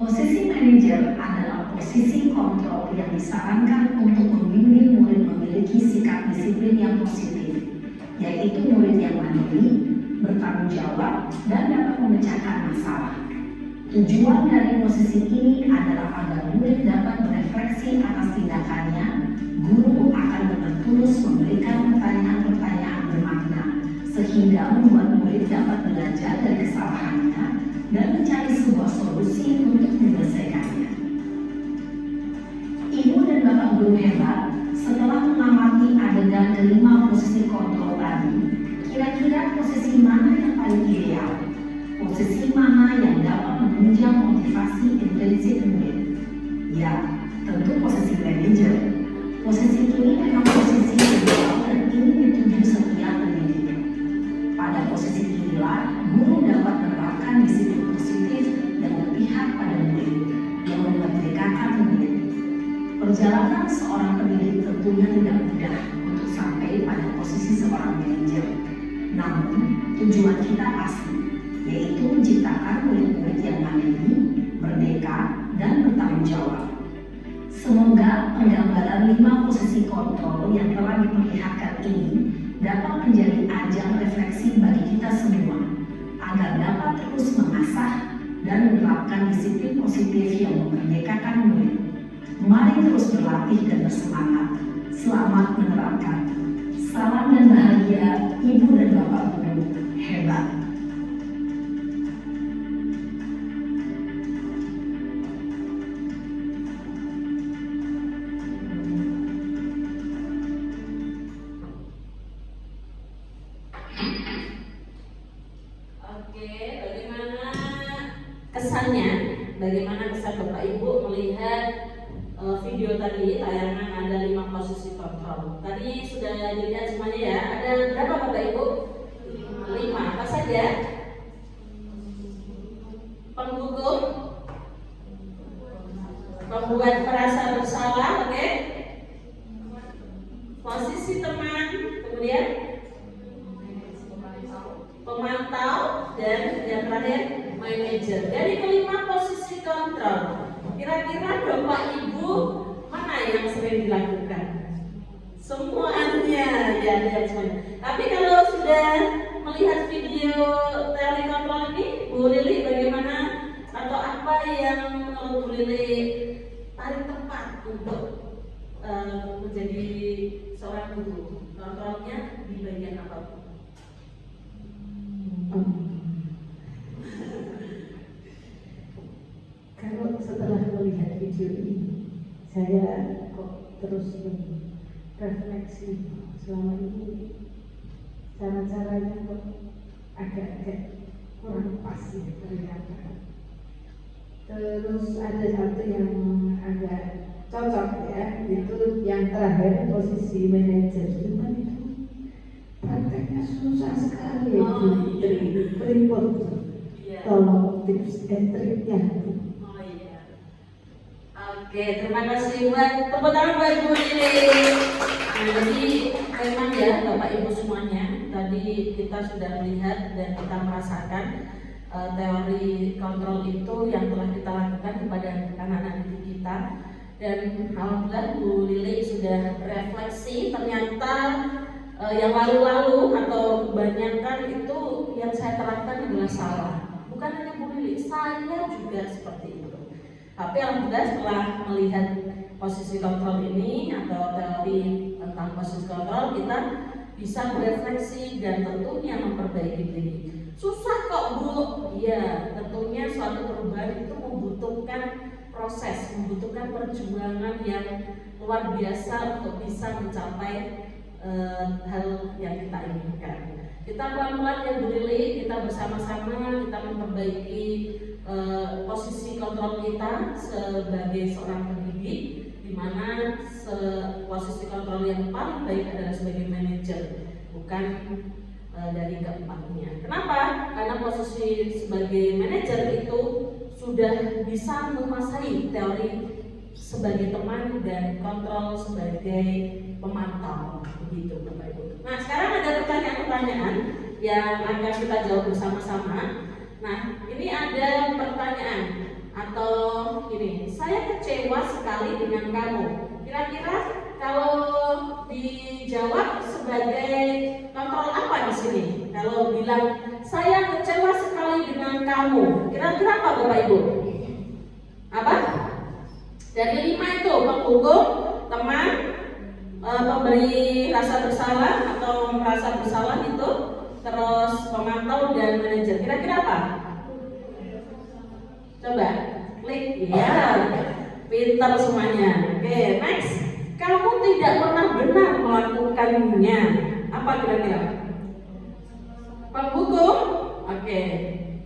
Posisi manajer adalah posisi kontrol yang disarankan untuk membimbing murid memiliki sikap disiplin yang positif, yaitu murid yang mandiri, bertanggung jawab, dan dapat memecahkan masalah. Tujuan dari posisi ini adalah agar murid dapat berefleksi atas tindakannya. Guru akan dengan tulus memberikan pertanyaan-pertanyaan bermakna, sehingga membuat murid dapat belajar dari kesalahannya dan mencari sebuah solusi untuk menyelesaikannya. Ibu dan bapak guru hebat, setelah mengamati adegan kelima posisi kontrol tadi, kira-kira posisi mana yang paling ideal? Posisi mana yang dapat menunjang motivasi intrinsik murid? Ya, tentu posisi manajer. Posisi ini memang posisi ideal dan ingin dituju setiap pendidik. Pada posisi inilah, guru dapat menerapkan disiplin positif dan berpihak pada murid yang memerdekakan murid. Perjalanan seorang pendidik tentunya tidak mudah untuk sampai pada posisi seorang manajer. Namun, tujuan kita pasti, yaitu menciptakan murid-murid yang mandiri, merdeka, dan bertanggung jawab. Semoga penggambaran 5 posisi kontrol yang telah diperlihatkan ini dapat menjadi ajang refleksi bagi kita semua, agar dapat terus mengasah dan menerapkan disiplin positif yang memerdekakan murid. Mari terus berlatih dan bersemangat. Selamat menerapkan. Salam dan bahagia Ibu dan Bapak Guru hebat. Oke, bagaimana kesan Bapak Ibu melihat video tadi, tayangan ada 5 posisi kontrol. Tadi sudah dilihat semuanya ya. Ada berapa Bapak Ibu? 5. Apa saja? Penghukum, membuat merasa bersalah, oke? Posisi teman, kemudian pemantau, dan yang terakhir manajer. Dari kelima posisi kontrol, kira-kira Bapak Ibu mana yang sering dilakukan? Semuanya, ya semuanya. Tapi kalau sudah melihat video telekontrol ini, Bu Lili bagaimana atau apa yang menurut Bu Lili paling tepat untuk menjadi seorang guru? Kontrolnya di bagian apa? Kalau setelah melihat video ini, saya kok terus refleksi selama ini cara-caranya kok agak-agak kurang pas ya ternyata. Terus ada satu yang agak cocok ya, itu yang terakhir posisi manajer. Cuman itu prakteknya susah sekali ya, Putri. Pripot. Tolong tips and triknya. Oh iya. Oke, terima kasih buat tepuk tangan buat Ibu Lili. Nah, jadi memang ya Bapak Ibu semuanya, tadi kita sudah melihat dan kita merasakan teori kontrol itu yang telah kita lakukan kepada anak-anak didik kita. Dan alhamdulillah Bu Lili sudah refleksi, ternyata yang lalu-lalu atau kebanyakan itu yang saya terapkan adalah salah. Bukan hanya Bu Lili, saya juga seperti itu. Tapi alhamdulillah setelah melihat posisi kontrol ini atau teori tentang posisi kontrol, kita bisa berefleksi dan tentunya memperbaiki diri. Susah kok Bu? Iya, tentunya suatu perubahan itu membutuhkan proses, membutuhkan perjuangan yang luar biasa untuk bisa mencapai hal yang kita inginkan. Kita pelan-pelan ya Bu Lili, kita bersama-sama kita memperbaiki posisi kontrol kita sebagai seorang pendidik, di mana posisi kontrol yang paling baik adalah sebagai manajer, bukan dari keempatnya. Kenapa? Karena posisi sebagai manajer itu sudah bisa menguasai teori sebagai teman dan kontrol sebagai pemantau, begitu Bapak Ibu. Nah, sekarang ada pertanyaan-pertanyaan yang akan kita jawab bersama-sama. Nah, ini ada pertanyaan atau ini, saya kecewa sekali dengan kamu. Kira-kira kalau dijawab sebagai kontrol apa di sini? Kalau bilang saya kecewa sekali dengan kamu, kira-kira apa Bapak Ibu? Apa? Dari 5 itu, penghukum, teman, pemberi rasa bersalah atau merasa bersalah itu, terus pemantau dan manajer. Kira-kira apa? Coba klik, ya, pintar semuanya. Oke, next. Kamu tidak pernah benar melakukannya. Apa kira-kira? Penghukum? Oke,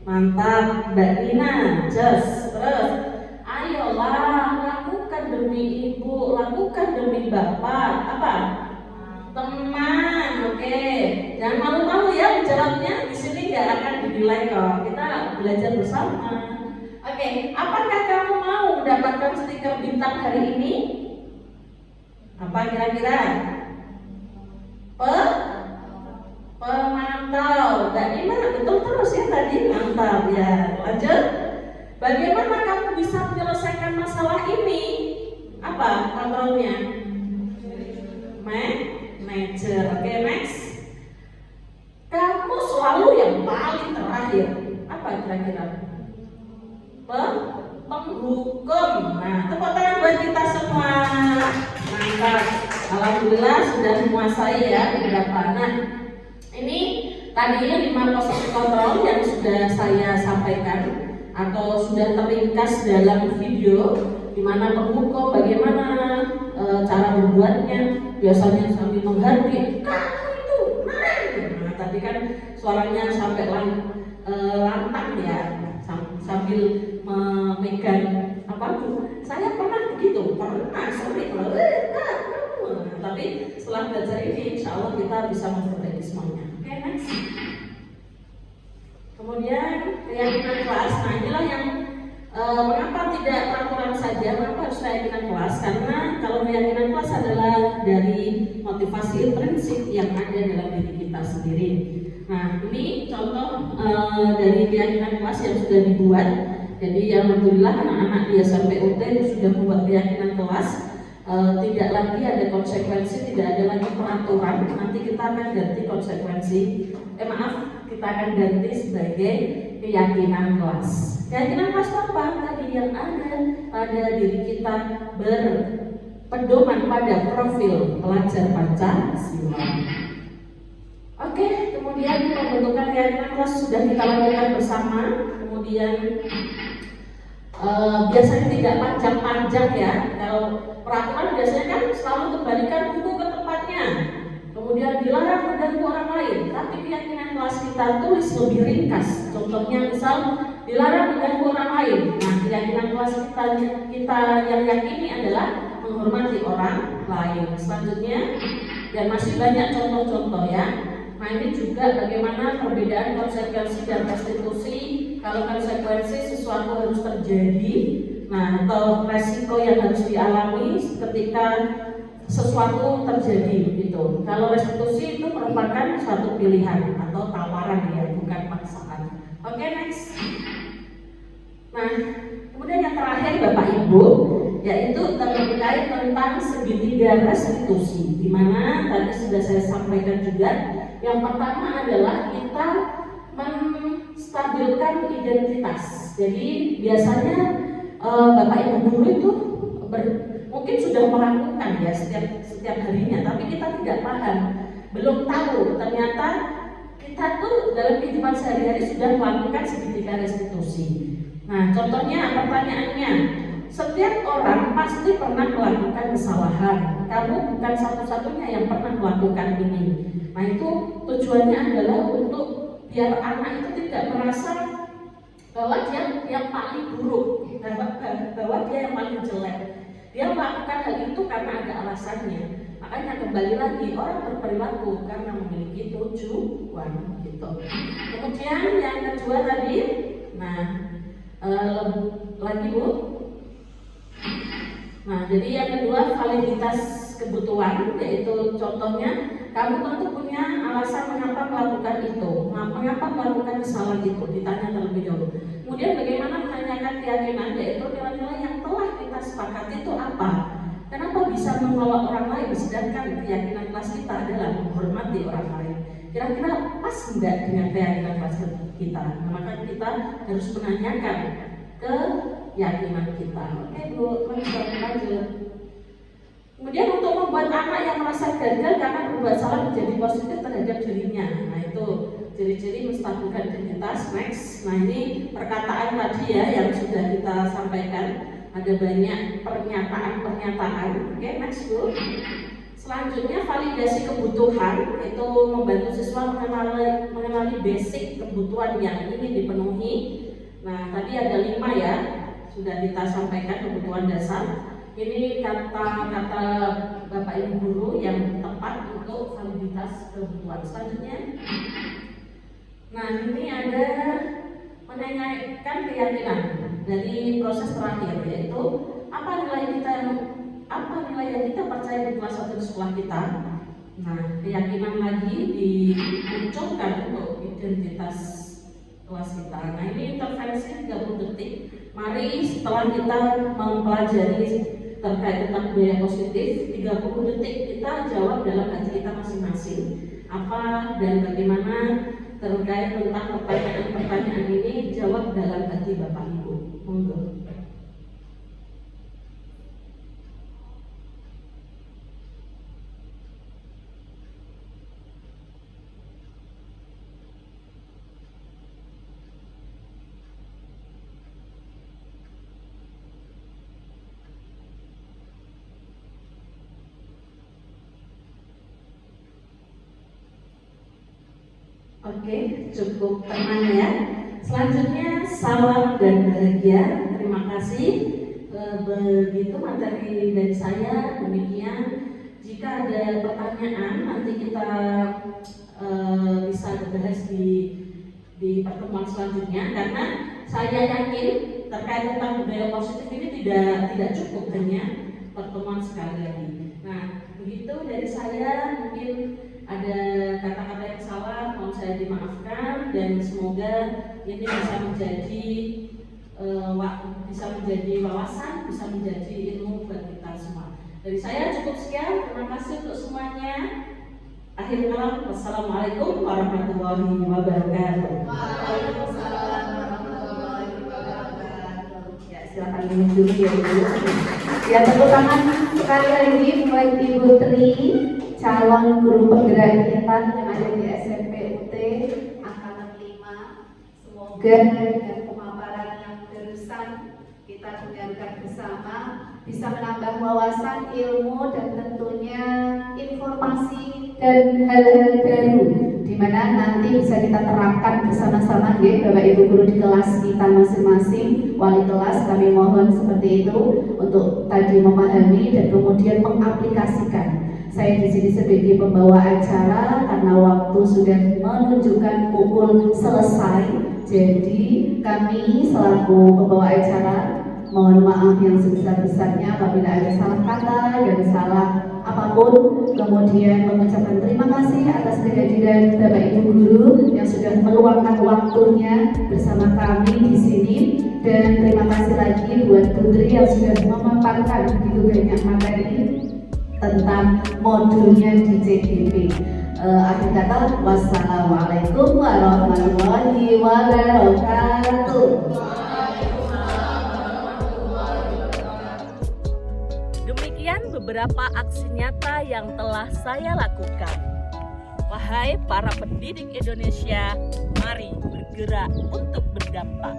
mantap Mbak Nina. Just terus. Ayolah, lakukan demi ibu, lakukan demi bapak. Apa? Teman. Oke, jangan malu-malu ya menjawabnya. Di sini nggak akan dinilai kok. Kita belajar bersama. Oke, apakah kamu mau mendapatkan stiker bintang hari ini? Apa kira-kira? Pemantau. Mbak Nina betul terus ya tadi, mantap ya. Lanjut. Bagaimana kamu bisa menyelesaikan masalah ini? Apa kontrolnya? Manager. Oke, next. Kamu selalu yang paling terakhir. Apa kira-kira? Penghukum. Nah, tepuk tangan buat kita semua. Mantap. Alhamdulillah sudah menguasai ya beberapa. Nah, ini tadi 5 posisi kontrol yang sudah saya sampaikan atau sudah teringkas dalam video, di mana penghukum bagaimana cara membuatnya, biasanya sambil menghardik kamu itu nah, tadi kan suaranya sampai lantang ya, sambil memegang apa tuh, saya pernah begitu, sorry tapi setelah belajar ini insya Allah kita bisa memperbaiki semuanya. Oke, next. Kemudian keyakinan kelas. Nah, inilah yang mengapa tidak peraturan saja, mengapa harus keyakinan kelas? Karena kalau keyakinan kelas adalah dari motivasi prinsip yang ada dalam diri kita sendiri. Nah, ini contoh dari keyakinan kelas yang sudah dibuat. Jadi alhamdulillah anak-anak di SMP UT sudah membuat keyakinan kelas. Tidak lagi ada konsekuensi, tidak ada lagi peraturan. Nanti kita akan ganti konsekuensi. Kita akan ganti sebagai keyakinan kelas. Keyakinan kelas apa? Tadi yang ada pada diri kita berpedoman pada profil pelajar Pancasila. Oke, kemudian pembentukan keyakinan kelas sudah kita lakukan bersama. Kemudian biasanya tidak panjang-panjang ya. Kalau peraturan biasanya kan selalu kembalikan buku ke tempatnya. kemudian dilarang mengganggu orang lain, tapi keyakinan kelas kita tulis lebih ringkas. Contohnya misal dilarang mengganggu orang lain. Nah, keyakinan kelas kita yang yakini adalah menghormati orang lain. Selanjutnya, dan masih banyak contoh-contoh ya. Nah, ini juga bagaimana perbedaan konsekuensi dan restitusi. Kalau konsekuensi sesuatu harus terjadi, nah atau resiko yang harus dialami ketika sesuatu terjadi gitu. Kalau restitusi itu merupakan suatu pilihan atau tawaran ya, bukan paksaan. Oke, next. Nah, kemudian yang terakhir Bapak Ibu, yaitu terkait tentang segitiga restitusi, di mana tadi sudah saya sampaikan juga. Yang pertama adalah kita menstabilkan identitas. Jadi biasanya Bapak Ibu guru itu mungkin sudah melakukan ya setiap harinya, tapi kita tidak paham, belum tahu ternyata kita tuh dalam kehidupan sehari-hari sudah melakukan segitiga restitusi. Nah, contohnya pertanyaannya, setiap orang pasti pernah melakukan kesalahan. Kamu bukan satu-satunya yang pernah melakukan ini. Nah, itu tujuannya adalah untuk biar anak itu tidak merasa bahwa dia yang paling buruk, bahwa dia yang paling jelek. Dia melakukan hal itu karena ada alasannya. Makanya kembali lagi, orang berperilaku karena memiliki tujuan gitu. Kemudian yang kedua tadi, nah lagi Bu. Nah, jadi yang kedua validitas kebutuhan, yaitu contohnya kamu tentu punya alasan mengapa melakukan itu, mengapa melakukan kesalahan itu, ditanya terlebih dahulu. Kemudian bagaimana menanyakan keyakinan, yaitu nilai-nilai yang telah kita sepakati itu apa. Kenapa bisa menolak orang lain, sedangkan keyakinan kelas kita adalah menghormati orang lain. Kira-kira pas enggak dengan keyakinan kelas kita? Nah, maka kita harus menanyakan keyakinan kita. Oke Bu, lanjut. Kemudian untuk membuat anak yang merasa gagal karena berbuat salah menjadi positif terhadap dirinya. Nah, itu ciri-ciri menstabilkan identitas. Next. Nah, ini perkataan tadi ya yang sudah kita sampaikan. Ada banyak pernyataan. Oke, next Bu. Selanjutnya validasi kebutuhan, itu membantu siswa mengenali basic kebutuhan yang ingin dipenuhi. Nah, tadi ada 5 ya, sudah kita sampaikan kebutuhan dasar. Ini kata-kata Bapak Ibu guru yang tepat untuk validitas kebutuhan. Selanjutnya, nah ini ada menanyakan keyakinan dari proses terakhir, yaitu apa nilai yang kita percaya di kelas 1 di sekolah kita. Nah, keyakinan lagi dimunculkan untuk identitas kelas kita. Nah, ini intervensi 30 detik. Mari setelah kita mempelajari terkait tentang budaya positif, 30 detik kita jawab dalam hati kita masing-masing. Apa dan bagaimana terkait tentang pertanyaan-pertanyaan ini, jawab dalam hati Bapak Ibu. Monggo. Oke, cukup tenang ya. Selanjutnya salam dan bahagia. Terima kasih. Begitu materi dari saya. Demikian. Jika ada pertanyaan, nanti kita bisa bahas di pertemuan selanjutnya. Karena saya yakin terkait tentang budaya positif ini tidak cukup hanya pertemuan sekali lagi. Nah, begitu dari saya. Mungkin ada kata-kata yang salah, mohon saya dimaafkan, dan semoga ini bisa menjadi wawasan, bisa menjadi ilmu buat kita semua. Dari saya cukup sekian, terima kasih untuk semuanya. Akhir kalam, wassalamualaikum warahmatullahi wabarakatuh. Waalaikumsalam warahmatullahi wabarakatuh. Ya, silakan minum dulu ya Bu. Ya, tepuk tangan sekali lagi buat Ibu Tri, calon guru penggerak kita yang ada di SMP UT Angkatan 5. Semoga dengan pemaparan yang barusan kita dengarkan bersama bisa menambah wawasan, ilmu, dan tentunya informasi dan hal-hal baru di mana nanti bisa kita terapkan bersama-sama ya Bapak Ibu guru di kelas kita masing-masing. Wali kelas kami mohon seperti itu untuk tadi memahami dan kemudian mengaplikasikan. Saya di sini sebagai pembawa acara karena waktu sudah menunjukkan pukul selesai. Jadi kami selaku pembawa acara mohon maaf yang sebesar-besarnya apabila ada salah kata dan salah apapun. Kemudian mengucapkan terima kasih atas kehadiran Bapak Ibu guru yang sudah meluangkan waktunya bersama kami di sini, dan terima kasih lagi buat Putri yang sudah memaparkan begitu banyak materi tentang modulnya di CDP. Akhir kata, wassalamualaikum warahmatullahi wabarakatuh. Demikian beberapa aksi nyata yang telah saya lakukan. Wahai para pendidik Indonesia, mari bergerak untuk berdampak.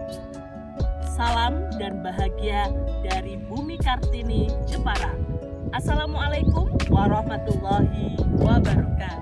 Salam dan bahagia dari Bumi Kartini, Jepara. Assalamualaikum warahmatullahi wabarakatuh.